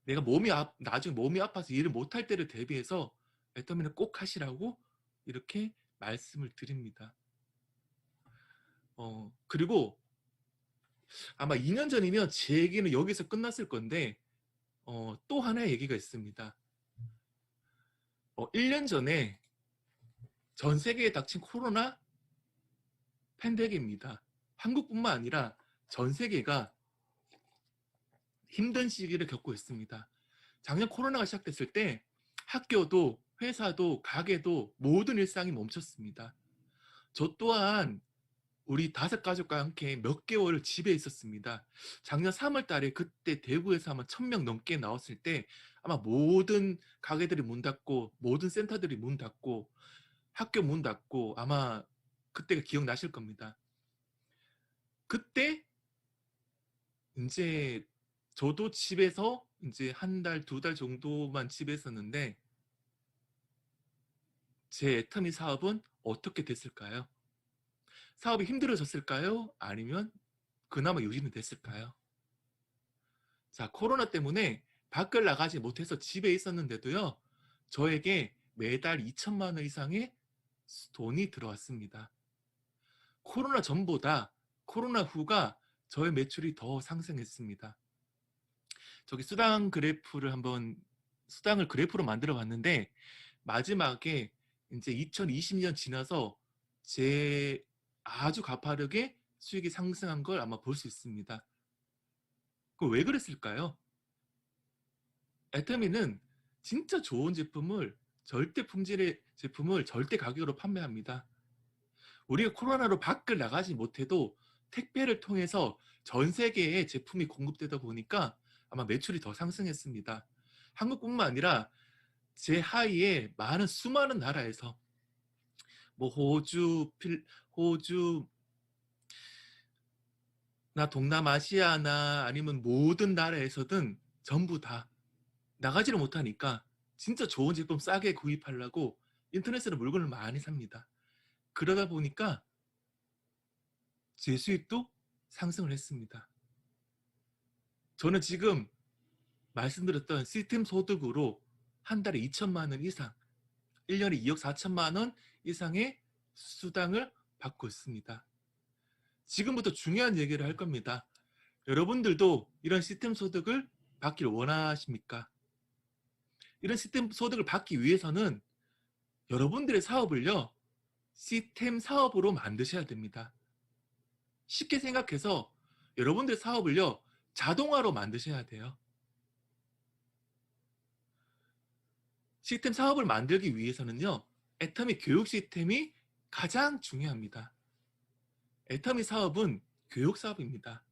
[SPEAKER 1] 내가 나중에 몸이 아파서 일을 못할 때를 대비해서 애터미는 꼭 하시라고 이렇게 말씀을 드립니다. 그리고 아마 2년 전이면 제 얘기는 여기서 끝났을 건데 또 하나의 얘기가 있습니다. 1년 전에 전 세계에 닥친 코로나 팬데믹입니다. 한국뿐만 아니라 전 세계가 힘든 시기를 겪고 있습니다. 작년 코로나가 시작됐을 때 학교도 회사도 가게도 모든 일상이 멈췄습니다. 저 또한 우리 5가족과 함께 몇 개월을 집에 있었습니다. 작년 3월 달에 그때 대구에서 아마 1,000명 넘게 나왔을 때 아마 모든 가게들이 문 닫고 모든 센터들이 문 닫고 학교 문 닫고 아마 그때가 기억나실 겁니다. 그때 이제 저도 집에서 이제 1달, 2달 정도만 집에 있었는데 제 애터미 사업은 어떻게 됐을까요? 사업이 힘들어졌을까요? 아니면 그나마 유지는 됐을까요? 자, 코로나 때문에 밖을 나가지 못해서 집에 있었는데도요. 저에게 매달 2천만 원 이상의 돈이 들어왔습니다. 코로나 전보다 코로나 후가 저의 매출이 더 상승했습니다. 저기 수당을 그래프로 만들어 봤는데 마지막에 이제 2020년 지나서 제 아주 가파르게 수익이 상승한 걸 아마 볼 수 있습니다. 그럼 왜 그랬을까요? 애터미는 진짜 좋은 제품을 절대 품질의 제품을 절대 가격으로 판매합니다. 우리가 코로나로 밖을 나가지 못해도 택배를 통해서 전 세계에 제품이 공급되다 보니까 아마 매출이 더 상승했습니다. 한국뿐만 아니라 제 하위에 수많은 나라에서 뭐 호주나 동남아시아나 아니면 모든 나라에서든 전부 다 나가지를 못하니까 진짜 좋은 제품 싸게 구입하려고 인터넷으로 물건을 많이 삽니다. 그러다 보니까 제 수익도 상승을 했습니다. 저는 지금 말씀드렸던 시스템 소득으로 한 달에 2천만 원 이상, 1년에 2억 4천만 원 이상의 수당을 받고 있습니다. 지금부터 중요한 얘기를 할 겁니다. 여러분들도 이런 시스템 소득을 받길 원하십니까? 이런 시스템 소득을 받기 위해서는 여러분들의 사업을요, 시스템 사업으로 만드셔야 됩니다. 쉽게 생각해서 여러분들의 사업을요, 자동화로 만드셔야 돼요. 시스템 사업을 만들기 위해서는요, 애터미 교육 시스템이 가장 중요합니다. 애터미 사업은 교육 사업입니다.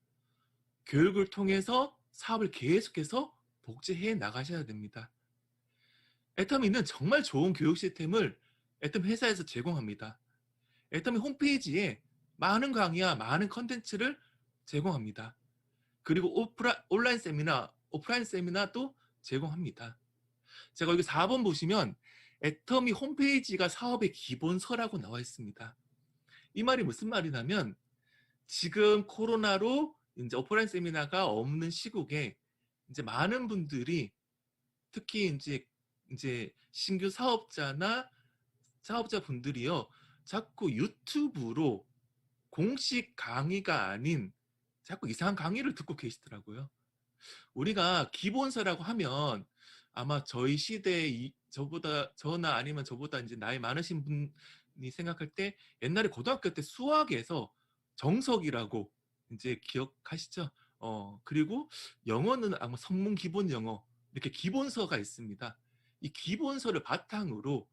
[SPEAKER 1] 교육을 통해서 사업을 계속해서 복제해 나가셔야 됩니다. 애터미는 정말 좋은 교육 시스템을 애터미 회사에서 제공합니다. 애터미 홈페이지에 많은 강의와 많은 컨텐츠를 제공합니다. 그리고 온라인 세미나, 오프라인 세미나도 제공합니다. 제가 여기 4번 보시면 애터미 홈페이지가 사업의 기본서라고 나와 있습니다. 이 말이 무슨 말이냐면 지금 코로나로 이제 오프라인 세미나가 없는 시국에 이제 많은 분들이 특히 이제 신규 사업자분들이요, 자꾸 유튜브로 공식 강의가 아닌 자꾸 이상한 강의를 듣고 계시더라고요. 우리가 기본서라고 하면 아마 저희 시대에 저나 아니면 저보다 이제 나이 많으신 분이 생각할 때 옛날에 고등학교 때 수학에서 정석이라고 이제 기억하시죠? 그리고 영어는 아마 성문 기본 영어 이렇게 기본서가 있습니다. 이 기본서를 바탕으로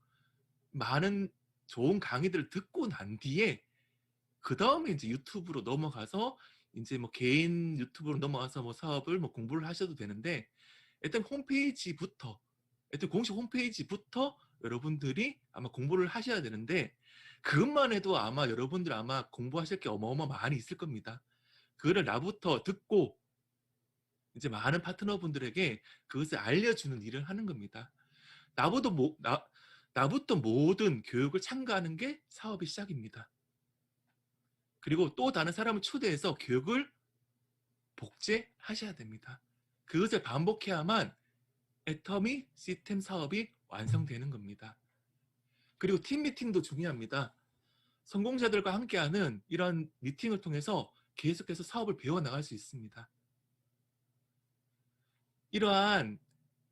[SPEAKER 1] 많은 좋은 강의들을 듣고 난 뒤에 그 다음에 이제 유튜브로 넘어가서 이제 뭐 개인 유튜브로 넘어가서 뭐 사업을 뭐 공부를 하셔도 되는데 일단 공식 홈페이지부터 여러분들이 아마 공부를 하셔야 되는데 그것만 해도 아마 여러분들 아마 공부하실 게 어마어마 많이 있을 겁니다. 그거를 나부터 듣고 이제 많은 파트너분들에게 그것을 알려주는 일을 하는 겁니다. 나부터 모든 교육을 참가하는 게 사업의 시작입니다. 그리고 또 다른 사람을 초대해서 교육을 복제하셔야 됩니다. 그것을 반복해야만 애터미 시스템 사업이 완성되는 겁니다. 그리고 팀 미팅도 중요합니다. 성공자들과 함께하는 이런 미팅을 통해서 계속해서 사업을 배워나갈 수 있습니다. 이러한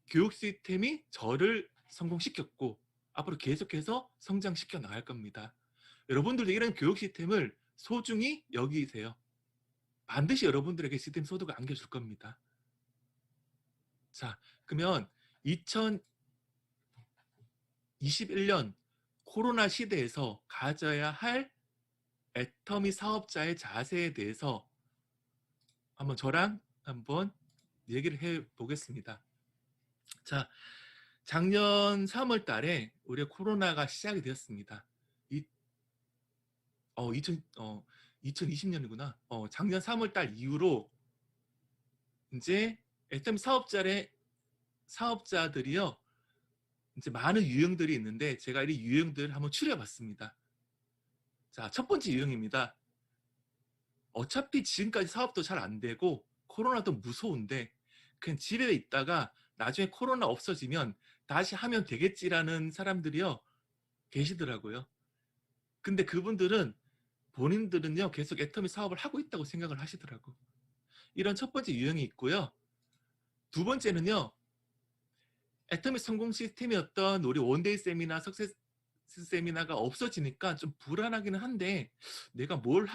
[SPEAKER 1] 교육 시스템이 저를 성공시켰고 앞으로 계속해서 성장시켜 나갈 겁니다. 여러분들도 이런 교육 시스템을 소중히 여기세요. 반드시 여러분들에게 시스템 소득을 안겨줄 겁니다. 자, 그러면 2021년 코로나 시대에서 가져야 할 애터미 사업자의 자세에 대해서 저랑 한번 얘기를 해보겠습니다. 자, 작년 3월 달에 우리 코로나가 시작이 되었습니다. 2020년이구나. 작년 3월 달 이후로 이제 애터미 사업자들이요, 이제 많은 유형들이 있는데 제가 이 유형들을 한번 추려봤습니다. 자, 첫 번째 유형입니다. 어차피 지금까지 사업도 잘 안 되고 코로나도 무서운데 그냥 집에 있다가 나중에 코로나 없어지면 다시 하면 되겠지라는 사람들이요 계시더라고요. 근데 그분들은 본인들은요 계속 애터미 사업을 하고 있다고 생각을 하시더라고. 이런 첫 번째 유형이 있고요. 두 번째는요, 애터미 성공 시스템이었던 우리 원데이 세미나, 석세스 세미나가 없어지니까 좀 불안하기는 한데 내가 뭘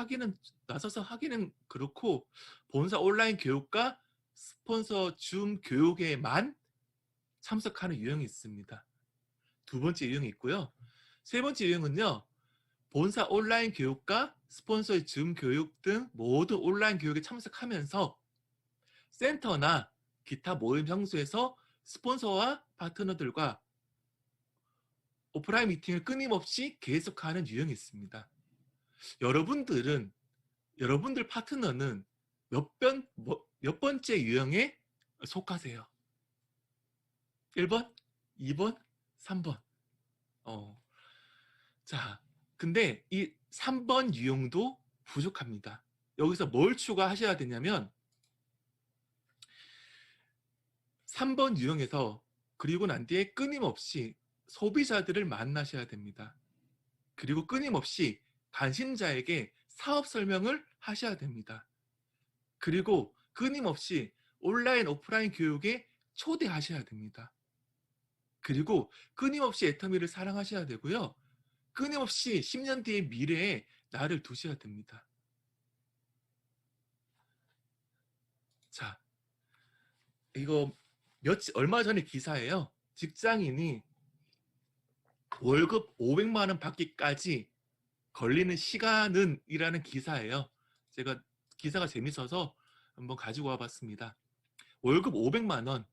[SPEAKER 1] 나서서 하기는 그렇고 본사 온라인 교육과 스폰서 줌 교육에만 참석하는 유형이 있습니다. 두 번째 유형이 있고요. 세 번째 유형은요, 본사 온라인 교육과 스폰서의 줌 교육 등 모든 온라인 교육에 참석하면서 센터나 기타 모임 장소에서 스폰서와 파트너들과 오프라인 미팅을 끊임없이 계속하는 유형이 있습니다. 여러분들 파트너는 몇 번째 유형에 속하세요? 1번, 2번, 3번. 자, 근데 이 3번 유형도 부족합니다. 여기서 뭘 추가하셔야 되냐면 3번 유형에서 그리고 난 뒤에 끊임없이 소비자들을 만나셔야 됩니다. 그리고 끊임없이 관심자에게 사업 설명을 하셔야 됩니다. 그리고 끊임없이 온라인, 오프라인 교육에 초대하셔야 됩니다. 그리고 끊임없이 애터미를 사랑하셔야 되고요. 끊임없이 10년 뒤의 미래에 나를 두셔야 됩니다. 자, 이거 얼마 전에 기사예요. 직장인이 월급 500만 원 받기까지 걸리는 시간은 이라는 기사예요. 제가 기사가 재밌어서 한번 가지고 와봤습니다. 월급 500만 원.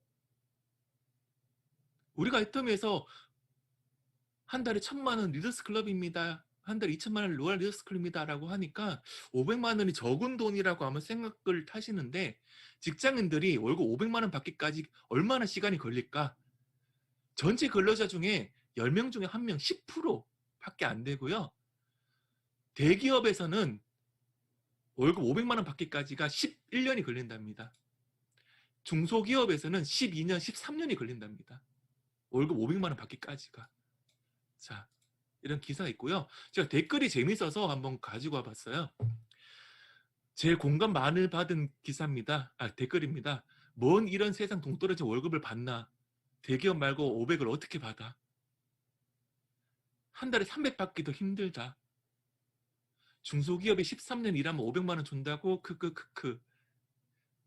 [SPEAKER 1] 우리가 애터미에서 한 달에 1000만 원 리더스 클럽입니다. 한 달에 2000만 원 로얄 리더스 클럽입니다. 라고 하니까 500만 원이 적은 돈이라고 아마 생각을 하시는데 직장인들이 월급 500만 원 받기까지 얼마나 시간이 걸릴까? 전체 근로자 중에 10명 중에 1명 10%밖에 안 되고요. 대기업에서는 월급 500만 원 받기까지가 11년이 걸린답니다. 중소기업에서는 12년, 13년이 걸린답니다. 월급 500만 원 받기까지가. 자, 이런 기사가 있고요. 제가 댓글이 재밌어서 한번 가지고 와봤어요. 제일 공감 많이 받은 기사입니다. 댓글입니다. 뭔 이런 세상 동떨어진 월급을 받나? 대기업 말고 500을 어떻게 받아? 한 달에 300 받기도 힘들다. 중소기업이 13년 일하면 500만 원 준다고? 크크크크.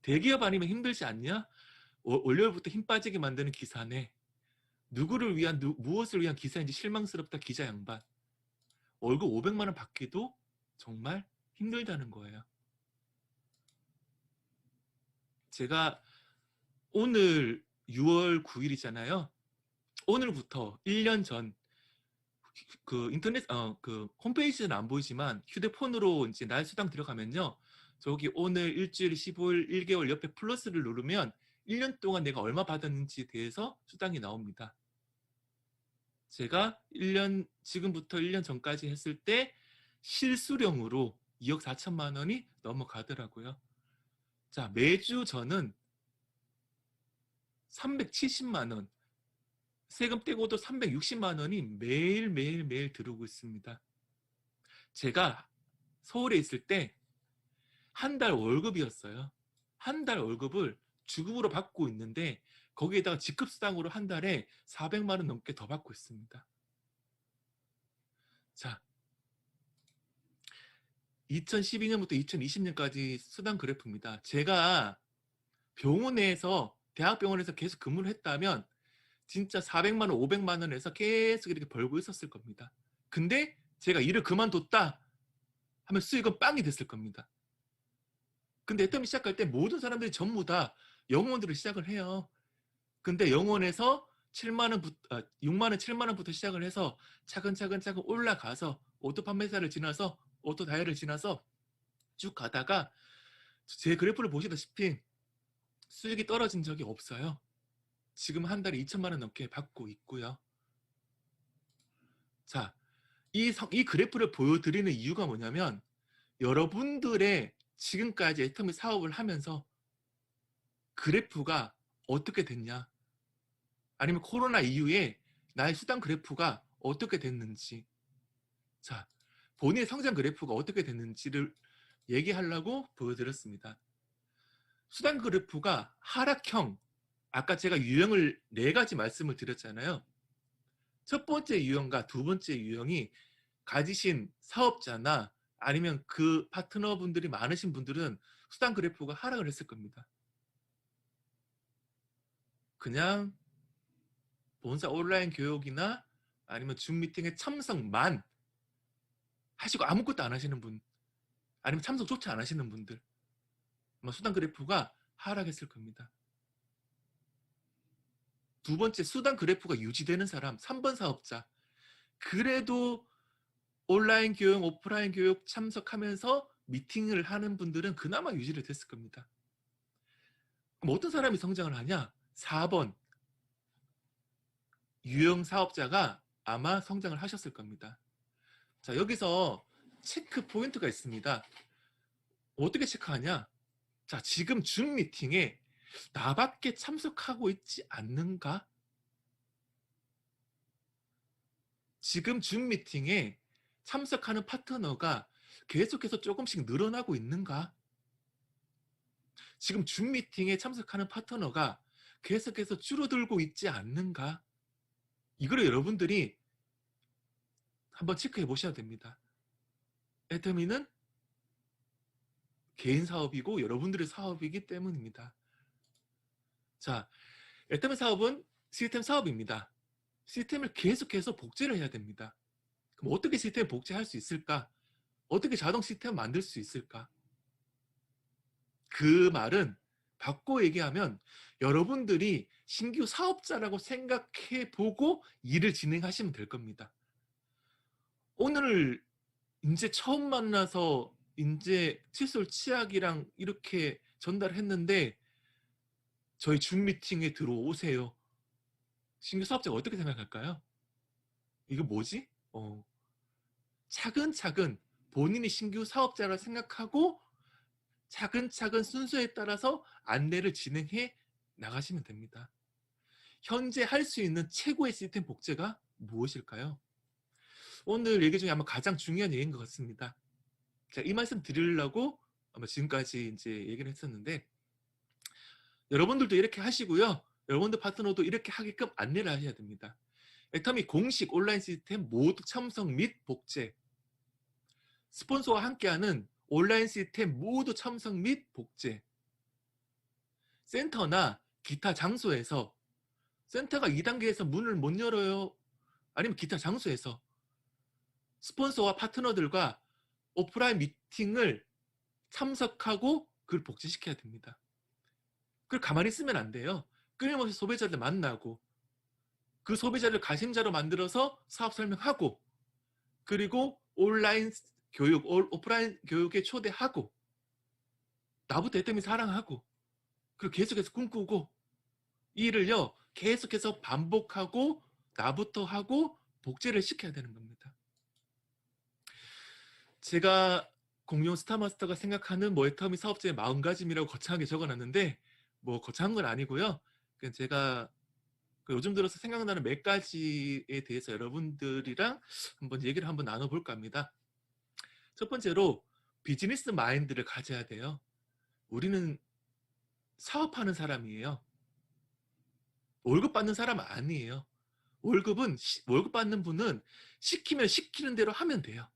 [SPEAKER 1] 대기업 아니면 힘들지 않냐? 월요일부터 힘 빠지게 만드는 기사네. 누구를 위한 무엇을 위한 기사인지 실망스럽다 기자 양반. 월급 500만 원 받기도 정말 힘들다는 거예요. 제가 오늘 6월 9일이잖아요. 오늘부터 1년 전 그 인터넷 그 홈페이지는 안 보이지만 휴대폰으로 이제 날수당 들어가면요. 저기 오늘 일주일 15일 1개월 옆에 플러스를 누르면 1년 동안 내가 얼마 받았는지에 대해서 수당이 나옵니다. 제가 지금부터 1년 전까지 했을 때 실수령으로 2억 4천만 원이 넘어가더라고요. 자, 매주 저는 370만 원, 세금 떼고도 360만 원이 매일 들어오고 있습니다. 제가 서울에 있을 때 한 달 월급이었어요. 한 달 월급을 주급으로 받고 있는데 거기에다가 직급수당으로 한 달에 400만 원 넘게 더 받고 있습니다. 자, 2012년부터 2020년까지 수당 그래프입니다. 제가 병원에서 대학병원에서 계속 근무를 했다면 진짜 400만 원, 500만 원에서 계속 이렇게 벌고 있었을 겁니다. 근데 제가 일을 그만뒀다 하면 수익은 빵이 됐을 겁니다. 근데 애터미 시작할 때 모든 사람들이 전부 다 영원으로 시작을 해요. 근데 영원에서 6만 원, 7만 원부터 시작을 해서 차근차근 올라가서 오토 판매사를 지나서 오토 다이얼을 지나서 쭉 가다가 제 그래프를 보시다시피 수익이 떨어진 적이 없어요. 지금 한 달에 2천만 원 넘게 받고 있고요. 자, 이 그래프를 보여드리는 이유가 뭐냐면 여러분들의 지금까지 애터미 사업을 하면서 그래프가 어떻게 됐냐, 아니면 코로나 이후에 나의 수당 그래프가 어떻게 됐는지, 자, 본인의 성장 그래프가 어떻게 됐는지를 얘기하려고 보여드렸습니다. 수당 그래프가 하락형, 아까 제가 유형을 4가지 말씀을 드렸잖아요. 첫 번째 유형과 두 번째 유형이 가지신 사업자나 아니면 그 파트너분들이 많으신 분들은 수당 그래프가 하락을 했을 겁니다. 그냥 본사 온라인 교육이나 아니면 줌 미팅에 참석만 하시고 아무것도 안 하시는 분, 아니면 참석조차 안 하시는 분들, 아마 수당 그래프가 하락했을 겁니다. 두 번째, 수당 그래프가 유지되는 사람, 3번 사업자. 그래도 온라인 교육, 오프라인 교육 참석하면서 미팅을 하는 분들은 그나마 유지를 됐을 겁니다. 그럼 어떤 사람이 성장을 하냐? 4번 유형 사업자가 아마 성장을 하셨을 겁니다. 자, 여기서 체크 포인트가 있습니다. 어떻게 체크하냐? 자, 지금 줌 미팅에 나밖에 참석하고 있지 않는가? 지금 줌 미팅에 참석하는 파트너가 계속해서 조금씩 늘어나고 있는가? 지금 줌 미팅에 참석하는 파트너가 계속해서 줄어들고 있지 않는가?
[SPEAKER 2] 이거를 여러분들이 한번 체크해 보셔야 됩니다. 애터미는 개인 사업이고 여러분들의 사업이기 때문입니다. 자, 애터미 사업은 시스템 사업입니다. 시스템을 계속해서 복제를 해야 됩니다. 그럼 어떻게 시스템을 복제할 수 있을까? 어떻게 자동 시스템을 만들 수 있을까? 그 말은 바꿔 얘기하면 여러분들이 신규 사업자라고 생각해 보고 일을 진행하시면 될 겁니다. 오늘 이제 처음 만나서 이제 칫솔 치약이랑 이렇게 전달했는데 저희 줌 미팅에 들어오세요. 신규 사업자가 어떻게 생각할까요? 이거 뭐지? 차근차근 본인이 신규 사업자라 생각하고 차근차근 순서에 따라서 안내를 진행해 나가시면 됩니다. 현재 할 수 있는 최고의 시스템 복제가 무엇일까요? 오늘 얘기 중에 아마 가장 중요한 얘기인 것 같습니다. 자, 이 말씀 드리려고 아마 지금까지 이제 얘기를 했었는데 여러분들도 이렇게 하시고요. 여러분들 파트너도 이렇게 하게끔 안내를 하셔야 됩니다. 애터미 공식 온라인 시스템 모두 참석 및 복제, 스폰서와 함께하는 온라인 시스템 모두 참석 및 복제, 센터나 기타 장소에서 센터가 2단계에서 문을 못 열어요. 아니면 기타 장소에서 스폰서와 파트너들과 오프라인 미팅을 참석하고 그걸 복제시켜야 됩니다. 그걸 가만히 있으면 안 돼요. 끊임없이 소비자들 만나고 그 소비자를 가심자로 만들어서 사업 설명하고 그리고 온라인 교육, 오프라인 교육에 초대하고 나부터 애터미 사랑하고 그리고 계속해서 꿈꾸고 이 일을요 계속해서 반복하고 나부터 하고 복제를 시켜야 되는 겁니다. 제가 공룡 스타마스터가 생각하는 애터미 사업자의 마음가짐이라고 거창하게 적어놨는데 뭐 거창한 건 아니고요. 제가 요즘 들어서 생각나는 몇 가지에 대해서 여러분들이랑 한번 얘기를 한번 나눠볼까 합니다. 첫 번째로 비즈니스 마인드를 가져야 돼요. 우리는 사업하는 사람이에요. 월급 받는 사람 아니에요. 월급 받는 분은 시키면 시키는 대로 하면 돼요.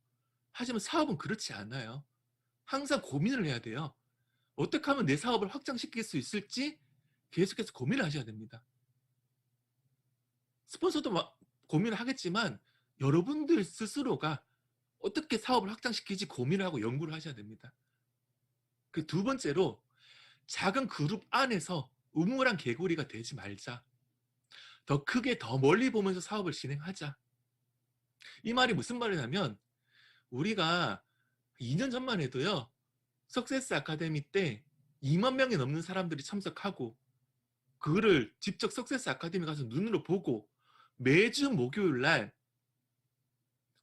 [SPEAKER 2] 하지만 사업은 그렇지 않아요. 항상 고민을 해야 돼요. 어떻게 하면 내 사업을 확장시킬 수 있을지 계속해서 고민을 하셔야 됩니다. 스폰서도 고민을 하겠지만 여러분들 스스로가 어떻게 사업을 확장시키지 고민을 하고 연구를 하셔야 됩니다. 그 두 번째로 작은 그룹 안에서 우물안 개구리가 되지 말자. 더 크게 더 멀리 보면서 사업을 진행하자. 이 말이 무슨 말이냐면 우리가 2년 전만 해도요. 석세스 아카데미 때 2만 명이 넘는 사람들이 참석하고 그거를 직접 석세스 아카데미 가서 눈으로 보고 매주 목요일 날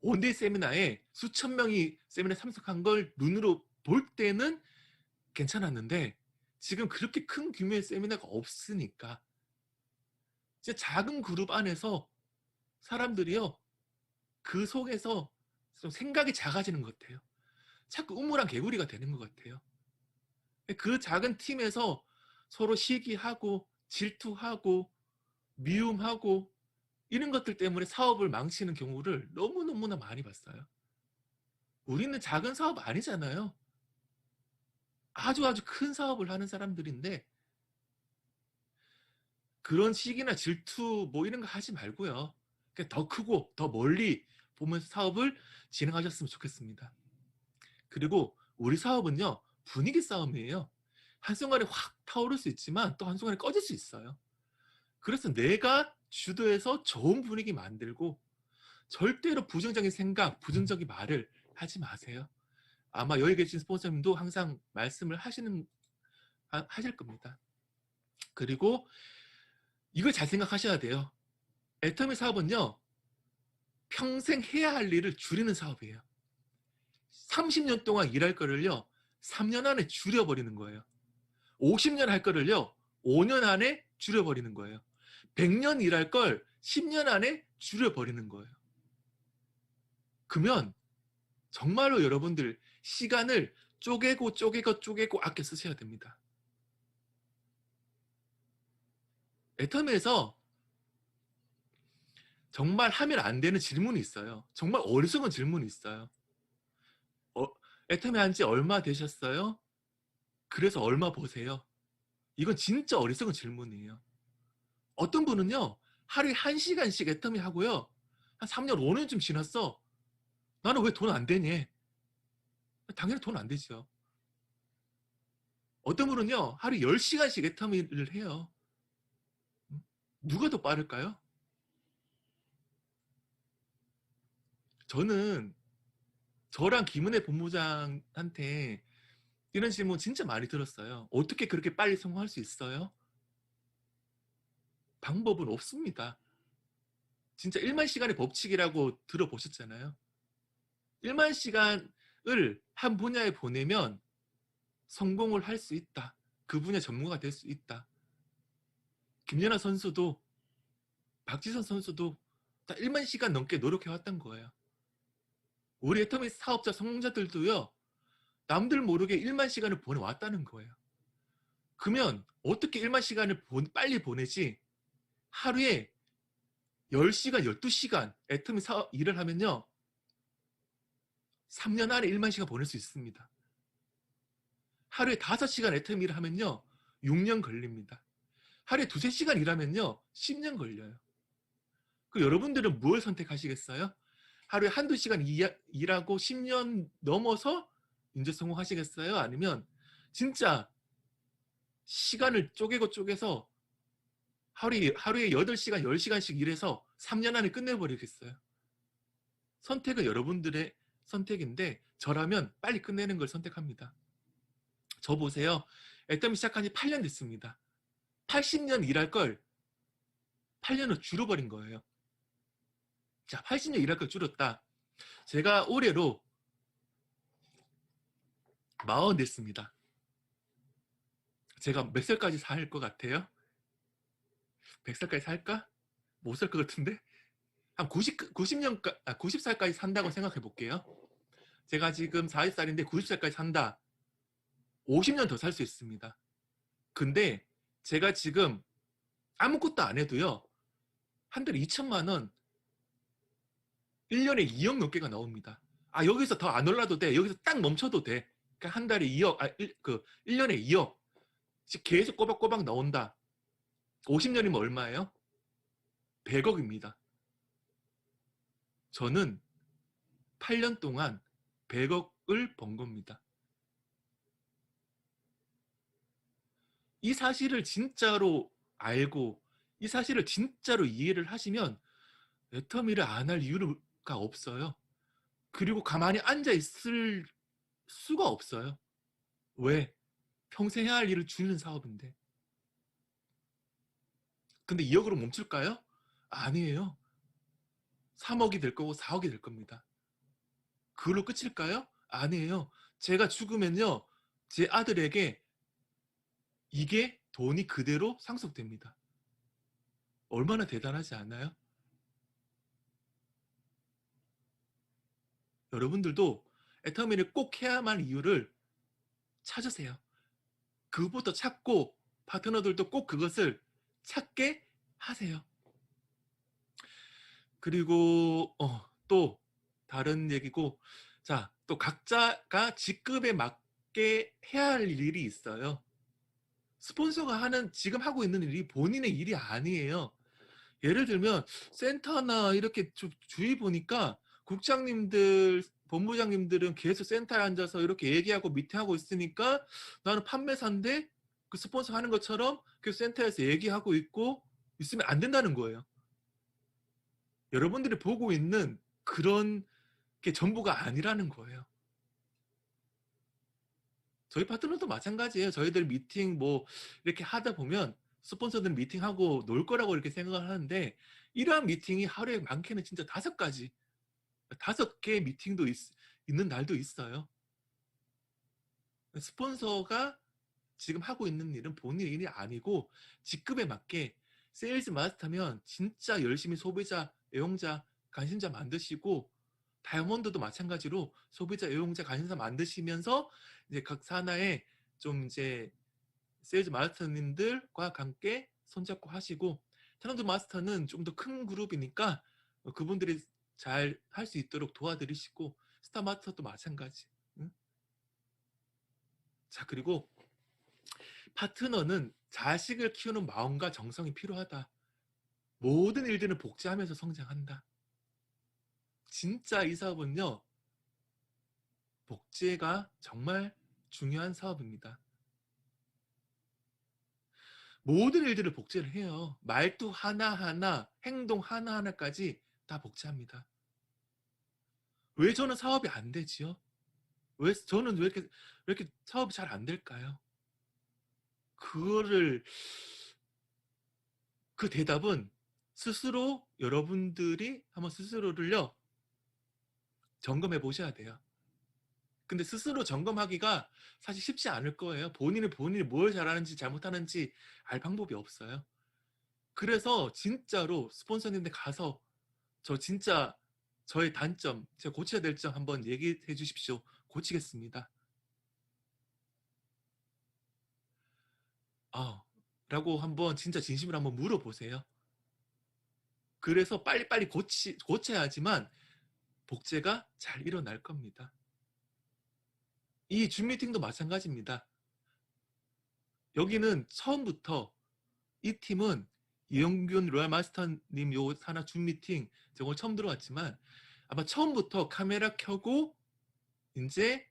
[SPEAKER 2] 원데이 세미나에 수천 명이 세미나에 참석한 걸 눈으로 볼 때는 괜찮았는데 지금 그렇게 큰 규모의 세미나가 없으니까 이제 작은 그룹 안에서 사람들이요 그 속에서 좀 생각이 작아지는 것 같아요. 자꾸 우물안 개구리가 되는 것 같아요. 그 작은 팀에서 서로 시기하고 질투하고 미움하고 이런 것들 때문에 사업을 망치는 경우를 너무너무나 많이 봤어요. 우리는 작은 사업 아니잖아요. 아주 큰 사업을 하는 사람들인데 그런 시기나 질투 뭐 이런 거 하지 말고요. 그냥 더 크고 더 멀리 보면서 사업을 진행하셨으면 좋겠습니다. 그리고 우리 사업은요. 분위기 싸움이에요. 한순간에 확 타오를 수 있지만 또 한순간에 꺼질 수 있어요. 그래서 내가 주도해서 좋은 분위기 만들고 절대로 부정적인 생각, 부정적인 말을 하지 마세요. 아마 여기 계신 스폰서님도 항상 말씀을 하실 겁니다. 그리고 이걸 잘 생각하셔야 돼요. 애터미 사업은요. 평생 해야 할 일을 줄이는 사업이에요. 30년 동안 일할 거를요. 3년 안에 줄여버리는 거예요. 50년 할 거를요. 5년 안에 줄여버리는 거예요. 100년 일할 걸 10년 안에 줄여버리는 거예요. 그러면 정말로 여러분들 시간을 쪼개고 아껴 쓰셔야 됩니다. 애터미에서 정말 하면 안 되는 질문이 있어요. 정말 어리석은 질문이 있어요. 어, 애터미 한 지 얼마 되셨어요? 그래서 얼마 보세요? 이건 진짜 어리석은 질문이에요. 어떤 분은요, 하루에 1시간씩 애터미 하고요. 한 3년, 5년쯤 지났어. 나는 왜 돈 안 되니? 당연히 돈 안 되죠. 어떤 분은요, 하루에 10시간씩 애터미를 해요. 누가 더 빠를까요? 저는 저랑 김은혜 본부장한테 이런 질문 진짜 많이 들었어요. 어떻게 그렇게 빨리 성공할 수 있어요? 방법은 없습니다. 진짜 1만 시간의 법칙이라고 들어보셨잖아요. 1만 시간을 한 분야에 보내면 성공을 할 수 있다. 그 분야 전문가가 될 수 있다. 김연아 선수도 박지선 선수도 다 1만 시간 넘게 노력해왔던 거예요. 우리 애터미 사업자 성공자들도요. 남들 모르게 1만 시간을 보내왔다는 거예요. 그러면 어떻게 1만 시간을 빨리 보내지? 하루에 10시간, 12시간 애터미 사업 일을 하면요. 3년 안에 1만 시간 보낼 수 있습니다. 하루에 5시간 애터미 일을 하면요. 6년 걸립니다. 하루에 2-3시간 일하면요. 10년 걸려요. 그 여러분들은 뭘 선택하시겠어요? 하루에 1-2시간 일하고 10년 넘어서 인재 성공하시겠어요? 아니면 진짜 시간을 쪼개서 하루에 8시간, 10시간씩 일해서 3년 안에 끝내버리겠어요? 선택은 여러분들의 선택인데 저라면 빨리 끝내는 걸 선택합니다. 저 보세요. 애터미 시작한 지 8년 됐습니다. 80년 일할 걸 8년을 줄여버린 거예요. 자, 80년 일할 걸 줄였다. 제가 올해로 40 됐습니다. 제가 몇 살까지 살 것 같아요? 100살까지 살까? 못 살 것 같은데? 한 90살까지 산다고 생각해 볼게요. 제가 지금 40살인데 90살까지 산다. 50년 더 살 수 있습니다. 근데 제가 지금 아무것도 안 해도요. 한 달에 2천만 원, 1년에 2억 넘게가 나옵니다. 아, 여기서 더 안 올라도 돼. 여기서 딱 멈춰도 돼. 그러니까 한 달에 2억, 1년에 2억. 계속 꼬박꼬박 나온다. 50년이면 얼마예요? 100억입니다. 저는 8년 동안 100억을 번 겁니다. 이 사실을 진짜로 알고 이 사실을 진짜로 이해를 하시면 애터미를 안 할 이유가 없어요. 그리고 가만히 앉아 있을 수가 없어요. 왜? 평생 해야 할 일을 줄이는 사업인데. 근데 2억으로 멈출까요? 아니에요. 3억이 될 거고 4억이 될 겁니다. 그걸로 끝일까요? 아니에요. 제가 죽으면요. 제 아들에게 이게 돈이 그대로 상속됩니다. 얼마나 대단하지 않나요? 여러분들도 애터미를 꼭 해야만 할 이유를 찾으세요. 그것부터 찾고 파트너들도 꼭 그것을 찾게 하세요. 그리고 또 다른 얘기고, 자, 또 각자가 직급에 맞게 해야 할 일이 있어요. 스폰서가 지금 하고 있는 일이 본인의 일이 아니에요. 예를 들면 센터나 이렇게 주위 보니까 국장님들, 본부장님들은 계속 센터에 앉아서 이렇게 얘기하고 미팅하고 있으니까 나는 판매사인데 그 스폰서 하는 것처럼 그 센터에서 얘기하고 있고 있으면 안 된다는 거예요. 여러분들이 보고 있는 그런 게 전부가 아니라는 거예요. 저희 파트너도 마찬가지예요. 저희들 미팅 뭐 이렇게 하다 보면 스폰서들 미팅하고 놀 거라고 이렇게 생각을 하는데 이러한 미팅이 하루에 많게는 진짜 5가지, 5개의 미팅도 있는 날도 있어요. 스폰서가 지금 하고 있는 일은 본인 일이 아니고 직급에 맞게 세일즈 마스터면 진짜 열심히 소비자, 애용자, 관심자 만드시고 다이아몬드도 마찬가지로 소비자, 애용자, 관심사 만드시면서 이제 각 산하에 좀 이제 세일즈 마스터님들과 함께 손잡고 하시고, 타론드 마스터는 좀 더 큰 그룹이니까 그분들이 잘 할 수 있도록 도와드리시고 스타마스터도 마찬가지. 응? 자, 그리고 파트너는 자식을 키우는 마음과 정성이 필요하다. 모든 일들은 복제하면서 성장한다. 진짜 이 사업은요, 복제가 정말 중요한 사업입니다. 모든 일들을 복제를 해요. 말투 하나하나, 행동 하나하나까지 다 복제합니다. 왜 저는 사업이 안 되지요? 왜 이렇게 사업이 잘 안 될까요? 그거를, 그 대답은 스스로 여러분들이 한번 스스로를요, 점검해 보셔야 돼요. 근데 스스로 점검하기가 사실 쉽지 않을 거예요. 본인이 뭘 잘하는지 잘못하는지 알 방법이 없어요. 그래서 진짜로 스폰서님들 가서 저 진짜 저의 단점, 제가 고쳐야 될 점 한번 얘기해 주십시오. 고치겠습니다. 라고 한번 진짜 진심으로 한번 물어보세요. 그래서 빨리빨리 고쳐야지만 복제가 잘 일어날 겁니다. 이 줌 미팅도 마찬가지입니다. 여기는 처음부터 이 팀은 이영균 로얄 마스터님 요 하나 줌 미팅 제가 오늘 처음 들어왔지만 아마 처음부터 카메라 켜고 이제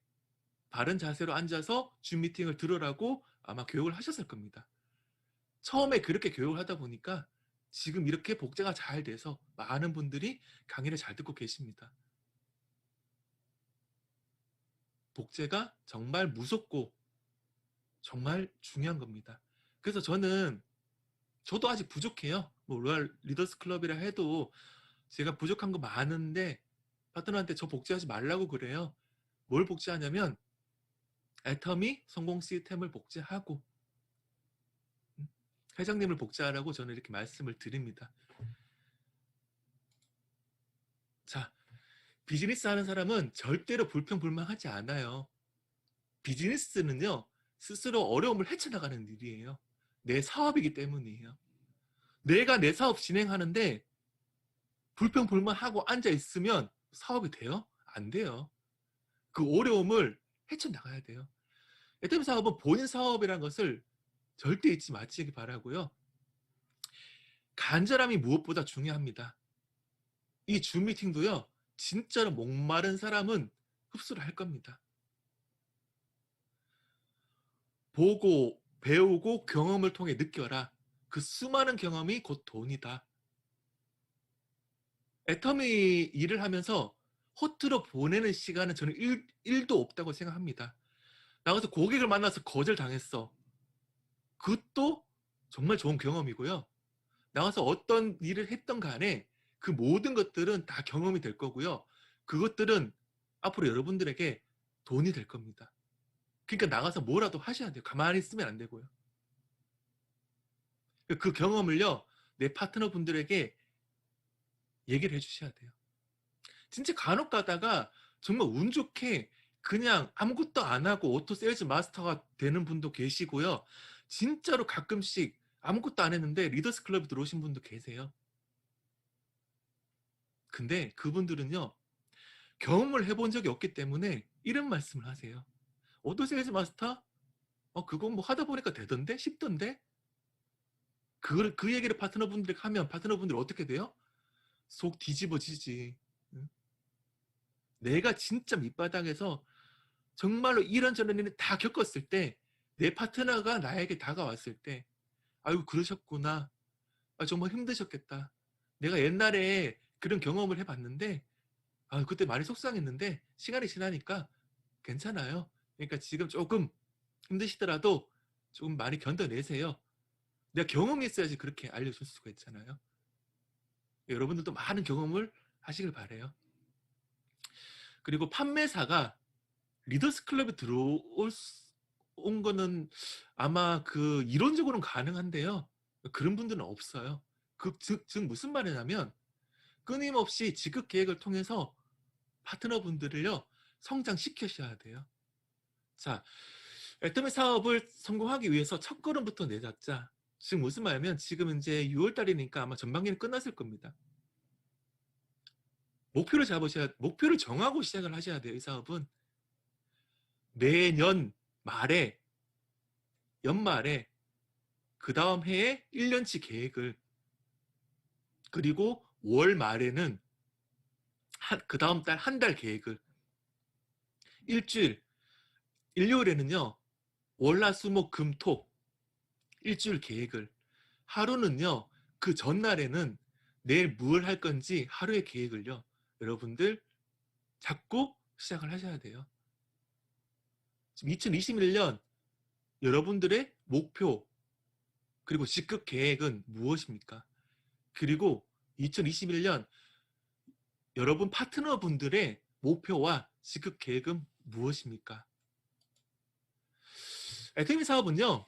[SPEAKER 2] 바른 자세로 앉아서 줌 미팅을 들으라고 아마 교육을 하셨을 겁니다. 처음에 그렇게 교육을 하다 보니까 지금 이렇게 복제가 잘 돼서 많은 분들이 강의를 잘 듣고 계십니다. 복제가 정말 무섭고 정말 중요한 겁니다. 그래서 저도 아직 부족해요. 뭐 로얄 리더스 클럽이라 해도 제가 부족한 거 많은데 파트너한테 저 복제하지 말라고 그래요. 뭘 복제하냐면 애터미 성공 시스템을 복제하고 회장님을 복제하라고 저는 이렇게 말씀을 드립니다. 자, 비즈니스 하는 사람은 절대로 불평불만하지 않아요. 비즈니스는요, 스스로 어려움을 헤쳐나가는 일이에요. 내 사업이기 때문이에요. 내가 내 사업 진행하는데 불평불만하고 앉아있으면 사업이 돼요? 안 돼요. 그 어려움을 헤쳐나가야 돼요. 애터미 사업은 본인 사업이라는 것을 절대 잊지 마시기 바라고요. 간절함이 무엇보다 중요합니다. 이 줌 미팅도요, 진짜로 목마른 사람은 흡수를 할 겁니다. 보고, 배우고, 경험을 통해 느껴라. 그 수많은 경험이 곧 돈이다. 애터미 일을 하면서 허투루 보내는 시간은 저는 1도 없다고 생각합니다. 나가서 고객을 만나서 거절당했어. 그것도 정말 좋은 경험이고요. 나가서 어떤 일을 했던 간에 그 모든 것들은 다 경험이 될 거고요. 그것들은 앞으로 여러분들에게 돈이 될 겁니다. 그러니까 나가서 뭐라도 하셔야 돼요. 가만히 있으면 안 되고요. 그 경험을요, 내 파트너 분들에게 얘기를 해주셔야 돼요. 진짜 간혹 가다가 정말 운 좋게 그냥 아무것도 안 하고 오토 세일즈 마스터가 되는 분도 계시고요. 진짜로 가끔씩 아무것도 안 했는데 리더스 클럽에 들어오신 분도 계세요. 근데 그분들은요, 경험을 해본 적이 없기 때문에 이런 말씀을 하세요. 오토 세일즈 마스터? 그건 뭐 하다 보니까 되던데? 쉽던데? 그 얘기를 파트너분들에게 하면 파트너분들이 어떻게 돼요? 속 뒤집어지지. 응? 내가 진짜 밑바닥에서 정말로 이런저런 일을 다 겪었을 때, 내 파트너가 나에게 다가왔을 때, 아유, 그러셨구나. 정말 힘드셨겠다. 내가 옛날에 그런 경험을 해봤는데, 그때 많이 속상했는데, 시간이 지나니까 괜찮아요. 그러니까 지금 조금 힘드시더라도 조금 많이 견뎌내세요. 내가 경험이 있어야지 그렇게 알려줄 수가 있잖아요. 여러분들도 많은 경험을 하시길 바래요. 그리고 판매사가 리더스 클럽에 온 거는 아마 그 이론적으로는 가능한데요. 그런 분들은 없어요. 즉 무슨 말이냐면 끊임없이 지급 계획을 통해서 파트너분들을요, 성장시키셔야 돼요. 자, 애터미 사업을 성공하기 위해서 첫걸음부터 내잡자. 지금 무슨 말이냐면 지금 이제 6월 달이니까 아마 전반기는 끝났을 겁니다. 목표를 정하고 시작을 하셔야 돼요. 이 사업은 매년 말에, 연말에, 그 다음 해에 1년치 계획을, 그리고 월 말에는 그 다음 달 한 달 계획을, 일주일, 일요일에는요 월화수목금토 일주일 계획을, 하루는요 그 전날에는 내일 뭘 할 건지 하루의 계획을요 여러분들 잡고 시작을 하셔야 돼요. 지금 2021년 여러분들의 목표 그리고 직급 계획은 무엇입니까? 그리고 2021년 여러분 파트너분들의 목표와 직급 계획은 무엇입니까? 애터미 사업은요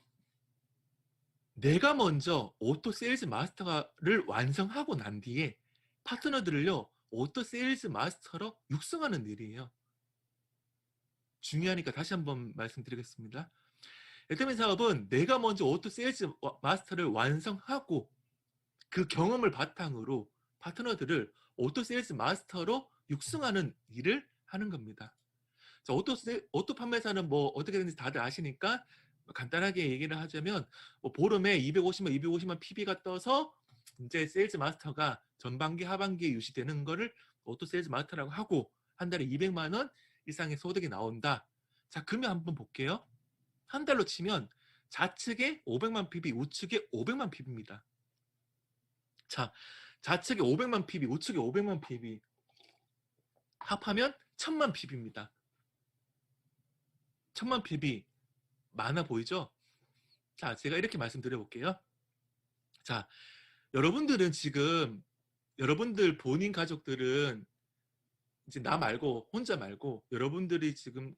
[SPEAKER 2] 내가 먼저 오토 세일즈 마스터를 완성하고 난 뒤에 파트너들을요 오토 세일즈 마스터로 육성하는 일이에요. 중요하니까 다시 한번 말씀드리겠습니다. 애터미 사업은 내가 먼저 오토 세일즈 마스터를 완성하고 그 경험을 바탕으로 파트너들을 오토 세일즈 마스터로 육성하는 일을 하는 겁니다. 자, 오토 판매사는 뭐 어떻게 되는지 다들 아시니까 간단하게 얘기를 하자면 뭐 보름에 250만 PB가 떠서 이제 세일즈 마스터가 전반기 하반기에 유지되는 거를 오토 세일즈 마스터라고 하고 한 달에 200만 원 이상의 소득이 나온다. 자, 그러면 한번 볼게요. 한 달로 치면 좌측에 500만 PB, 우측에 500만 PB입니다. 자, 좌측에 500만 PB, 우측에 500만 PB 합하면 1000만 PB입니다. 1000만 PB 많아 보이죠? 자, 제가 이렇게 말씀드려 볼게요. 자, 여러분들은 지금 여러분들 본인 가족들은 이제 나 말고 혼자 말고 여러분들이 지금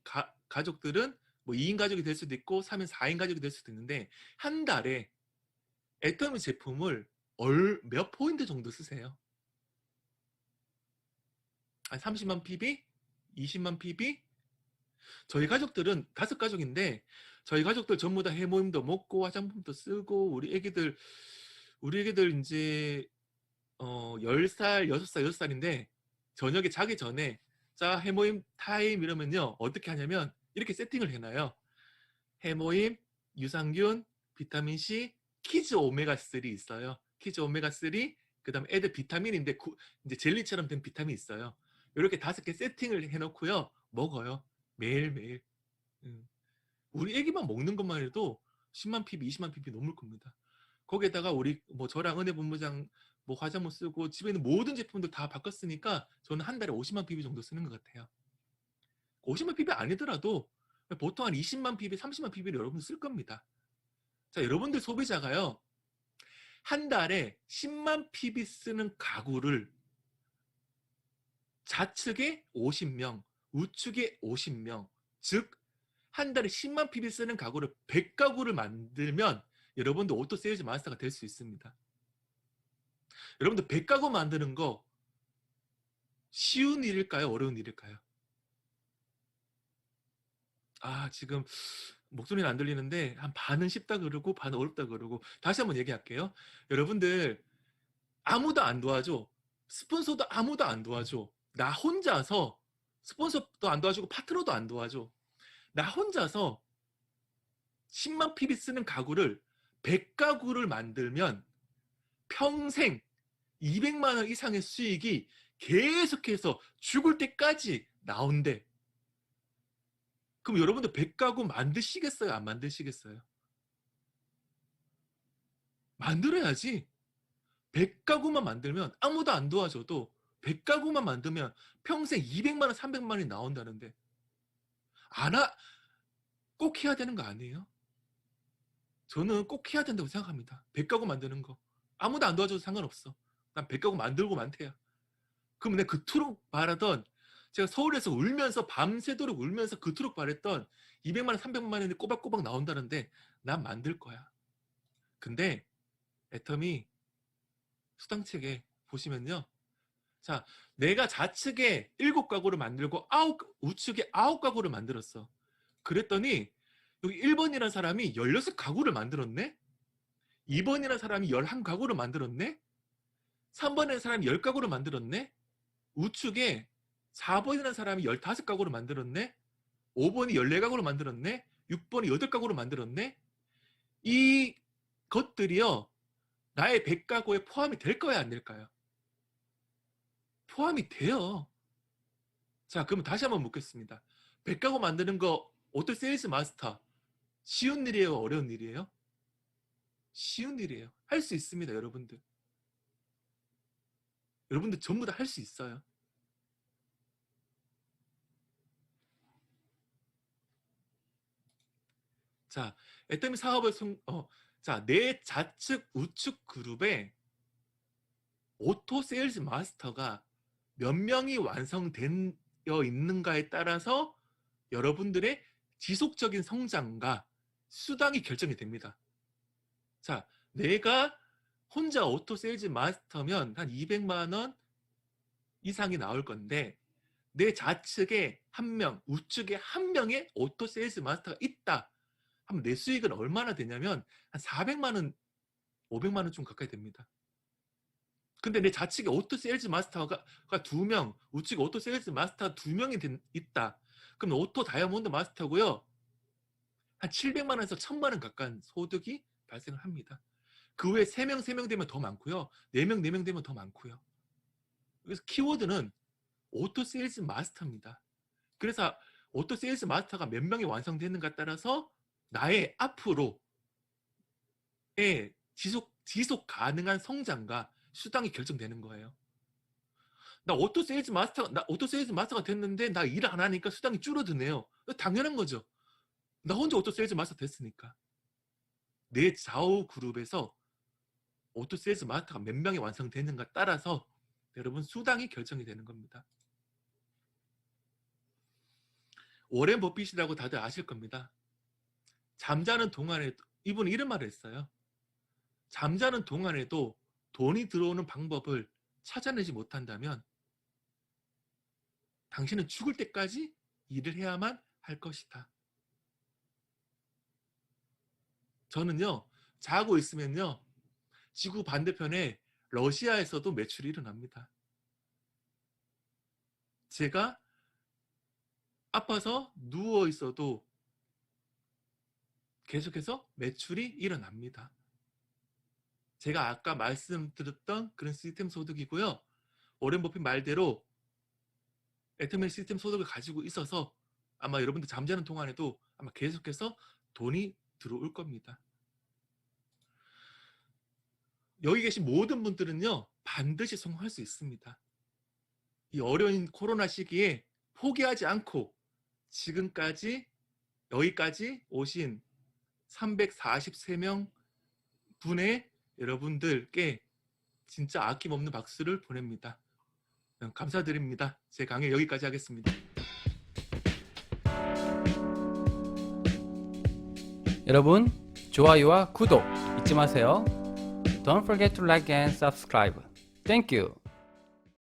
[SPEAKER 2] 가족들은 뭐 2인 가족이 될 수도 있고 3인 4인 가족이 될 수도 있는데 한 달에 애터미 제품을 몇 포인트 정도 쓰세요? 한 30만 PB? 20만 PB? 저희 가족들은 5가족인데 저희 가족들 전부 다 해모임도 먹고 화장품도 쓰고 우리 애기들 이제 10살, 6살, 6살인데 저녁에 자기 전에 자 해모임 타임 이러면요 어떻게 하냐면 이렇게 세팅을 해놔요. 해모임, 유산균, 비타민C, 키즈 오메가3 있어요. 키즈 오메가3 그 다음에 애들 비타민인데 이제 젤리처럼 된 비타민 있어요. 이렇게 5개 세팅을 해놓고요 먹어요. 매일매일. 우리 애기만 먹는 것만 해도 10만 PB, 20만 PB 넘을 겁니다. 거기에다가 우리 뭐 저랑 은혜 본부장 뭐 화장품 쓰고 집에 있는 모든 제품들 다 바꿨으니까 저는 한 달에 50만 PB 정도 쓰는 것 같아요. 50만 PB 아니더라도 보통 한 20만 PB, 30만 PB를 여러분 쓸 겁니다. 자, 여러분들 소비자가요. 한 달에 10만 PB 쓰는 가구를 좌측에 50명, 우측에 50명, 즉 한 달에 10만 PB 쓰는 가구를 100가구를 만들면 여러분들 오토 세일즈 마스터가 될 수 있습니다. 여러분들 100가구 만드는 거 쉬운 일일까요? 어려운 일일까요? 아, 지금 목소리는 안 들리는데 한 반은 쉽다 그러고 반은 어렵다 그러고 다시 한번 얘기할게요. 여러분들 아무도 안 도와줘. 스폰서도 아무도 안 도와줘. 나 혼자서 스폰서도 안 도와주고 파트너도 안 도와줘. 나 혼자서 10만 PB 쓰는 가구를 100가구를 만들면 평생 200만 원 이상의 수익이 계속해서 죽을 때까지 나온대. 그럼 여러분들 100가구 만드시겠어요? 안 만드시겠어요? 만들어야지. 100가구만 만들면 아무도 안 도와줘도 100가구만 만들면 평생 200만 원, 300만 원이 나온다는데 꼭 해야 되는 거 아니에요? 저는 꼭 해야 된다고 생각합니다. 100가구 만드는 거. 아무도 안 도와줘도 상관없어. 난 100가구 만들고 많대요. 그럼 내가 그토록 바라던 제가 서울에서 울면서 밤새도록 울면서 그토록 바랬던 200만 원, 300만 원이 꼬박꼬박 나온다는데 난 만들 거야. 근데 애터미 수당책에 보시면요. 자, 내가 좌측에 7가구를 만들고 우측에 9가구를 만들었어. 그랬더니 여기 1번이라는 사람이 16가구를 만들었네? 2번이라는 사람이 11가구를 만들었네? 3번이라는 사람이 10가구를 만들었네? 우측에 4번이라는 사람이 15가구를 만들었네. 5번이 14가구를 만들었네. 6번이 8가구를 만들었네. 이 것들이요. 나의 100가구에 포함이 될 거야, 안 될까요? 포함이 돼요. 자, 그러면 다시 한번 묻겠습니다. 100가구 만드는 거 오토 세일즈 마스터 쉬운 일이에요, 어려운 일이에요? 쉬운 일이에요. 할 수 있습니다, 여러분들. 여러분들 전부 다 할 수 있어요. 자, 애터미 사업을 자, 내 좌측 우측 그룹에 오토 세일즈 마스터가 몇 명이 완성되어 있는가에 따라서 여러분들의 지속적인 성장과 수당이 결정이 됩니다. 자, 내가 혼자 오토 세일즈 마스터면 한 200만 원 이상이 나올 건데 내 좌측에 한 명, 우측에 한 명의 오토 세일즈 마스터가 있다. 하면 내 수익은 얼마나 되냐면 한 400만 원, 500만 원 좀 가까이 됩니다. 근데 내 좌측에 오토 세일즈 마스터가 2명, 우측에 오토 세일즈 마스터 2명이 있다. 그럼 오토 다이아몬드 마스터고요. 한 700만 원에서 1000만 원 가까운 소득이 발생을 합니다. 그 외에 3명 되면 더 많고요. 4명 되면 더 많고요. 그래서 키워드는 오토 세일즈 마스터입니다. 그래서 오토 세일즈 마스터가 몇 명이 완성되는가 따라서 나의 앞으로의 지속 가능한 성장과 수당이 결정되는 거예요. 나 오토 세일즈 마스터가 됐는데 나 일 안 하니까 수당이 줄어드네요. 당연한 거죠. 나 혼자 오토 세일즈 마스터 됐으니까. 내 좌우 그룹에서 오토 세일즈 마스터가 몇 명이 완성되는가 따라서 여러분 수당이 결정이 되는 겁니다. 워렌 버핏이라고 다들 아실 겁니다. 잠자는 동안에 이분이 이런 말을 했어요. 잠자는 동안에도 돈이 들어오는 방법을 찾아내지 못한다면 당신은 죽을 때까지 일을 해야만 할 것이다. 저는요, 자고 있으면요, 지구 반대편에 러시아에서도 매출이 일어납니다. 제가 아파서 누워 있어도 계속해서 매출이 일어납니다. 제가 아까 말씀드렸던 그런 시스템 소득이고요. 워렌 버핏 말대로 애터미 시스템 소득을 가지고 있어서 아마 여러분들 잠자는 동안에도 아마 계속해서 돈이 들어올 겁니다. 여기 계신 모든 분들은요, 반드시 성공할 수 있습니다. 이 어려운 코로나 시기에 포기하지 않고 지금까지 여기까지 오신 343명 분의 여러분들께 진짜 아낌없는 박수를 보냅니다. 감사드립니다. 제 강의 여기까지 하겠습니다.
[SPEAKER 3] 여러분, 좋아요와 구독 잊지 마세요. Don't forget to like and subscribe. Thank you.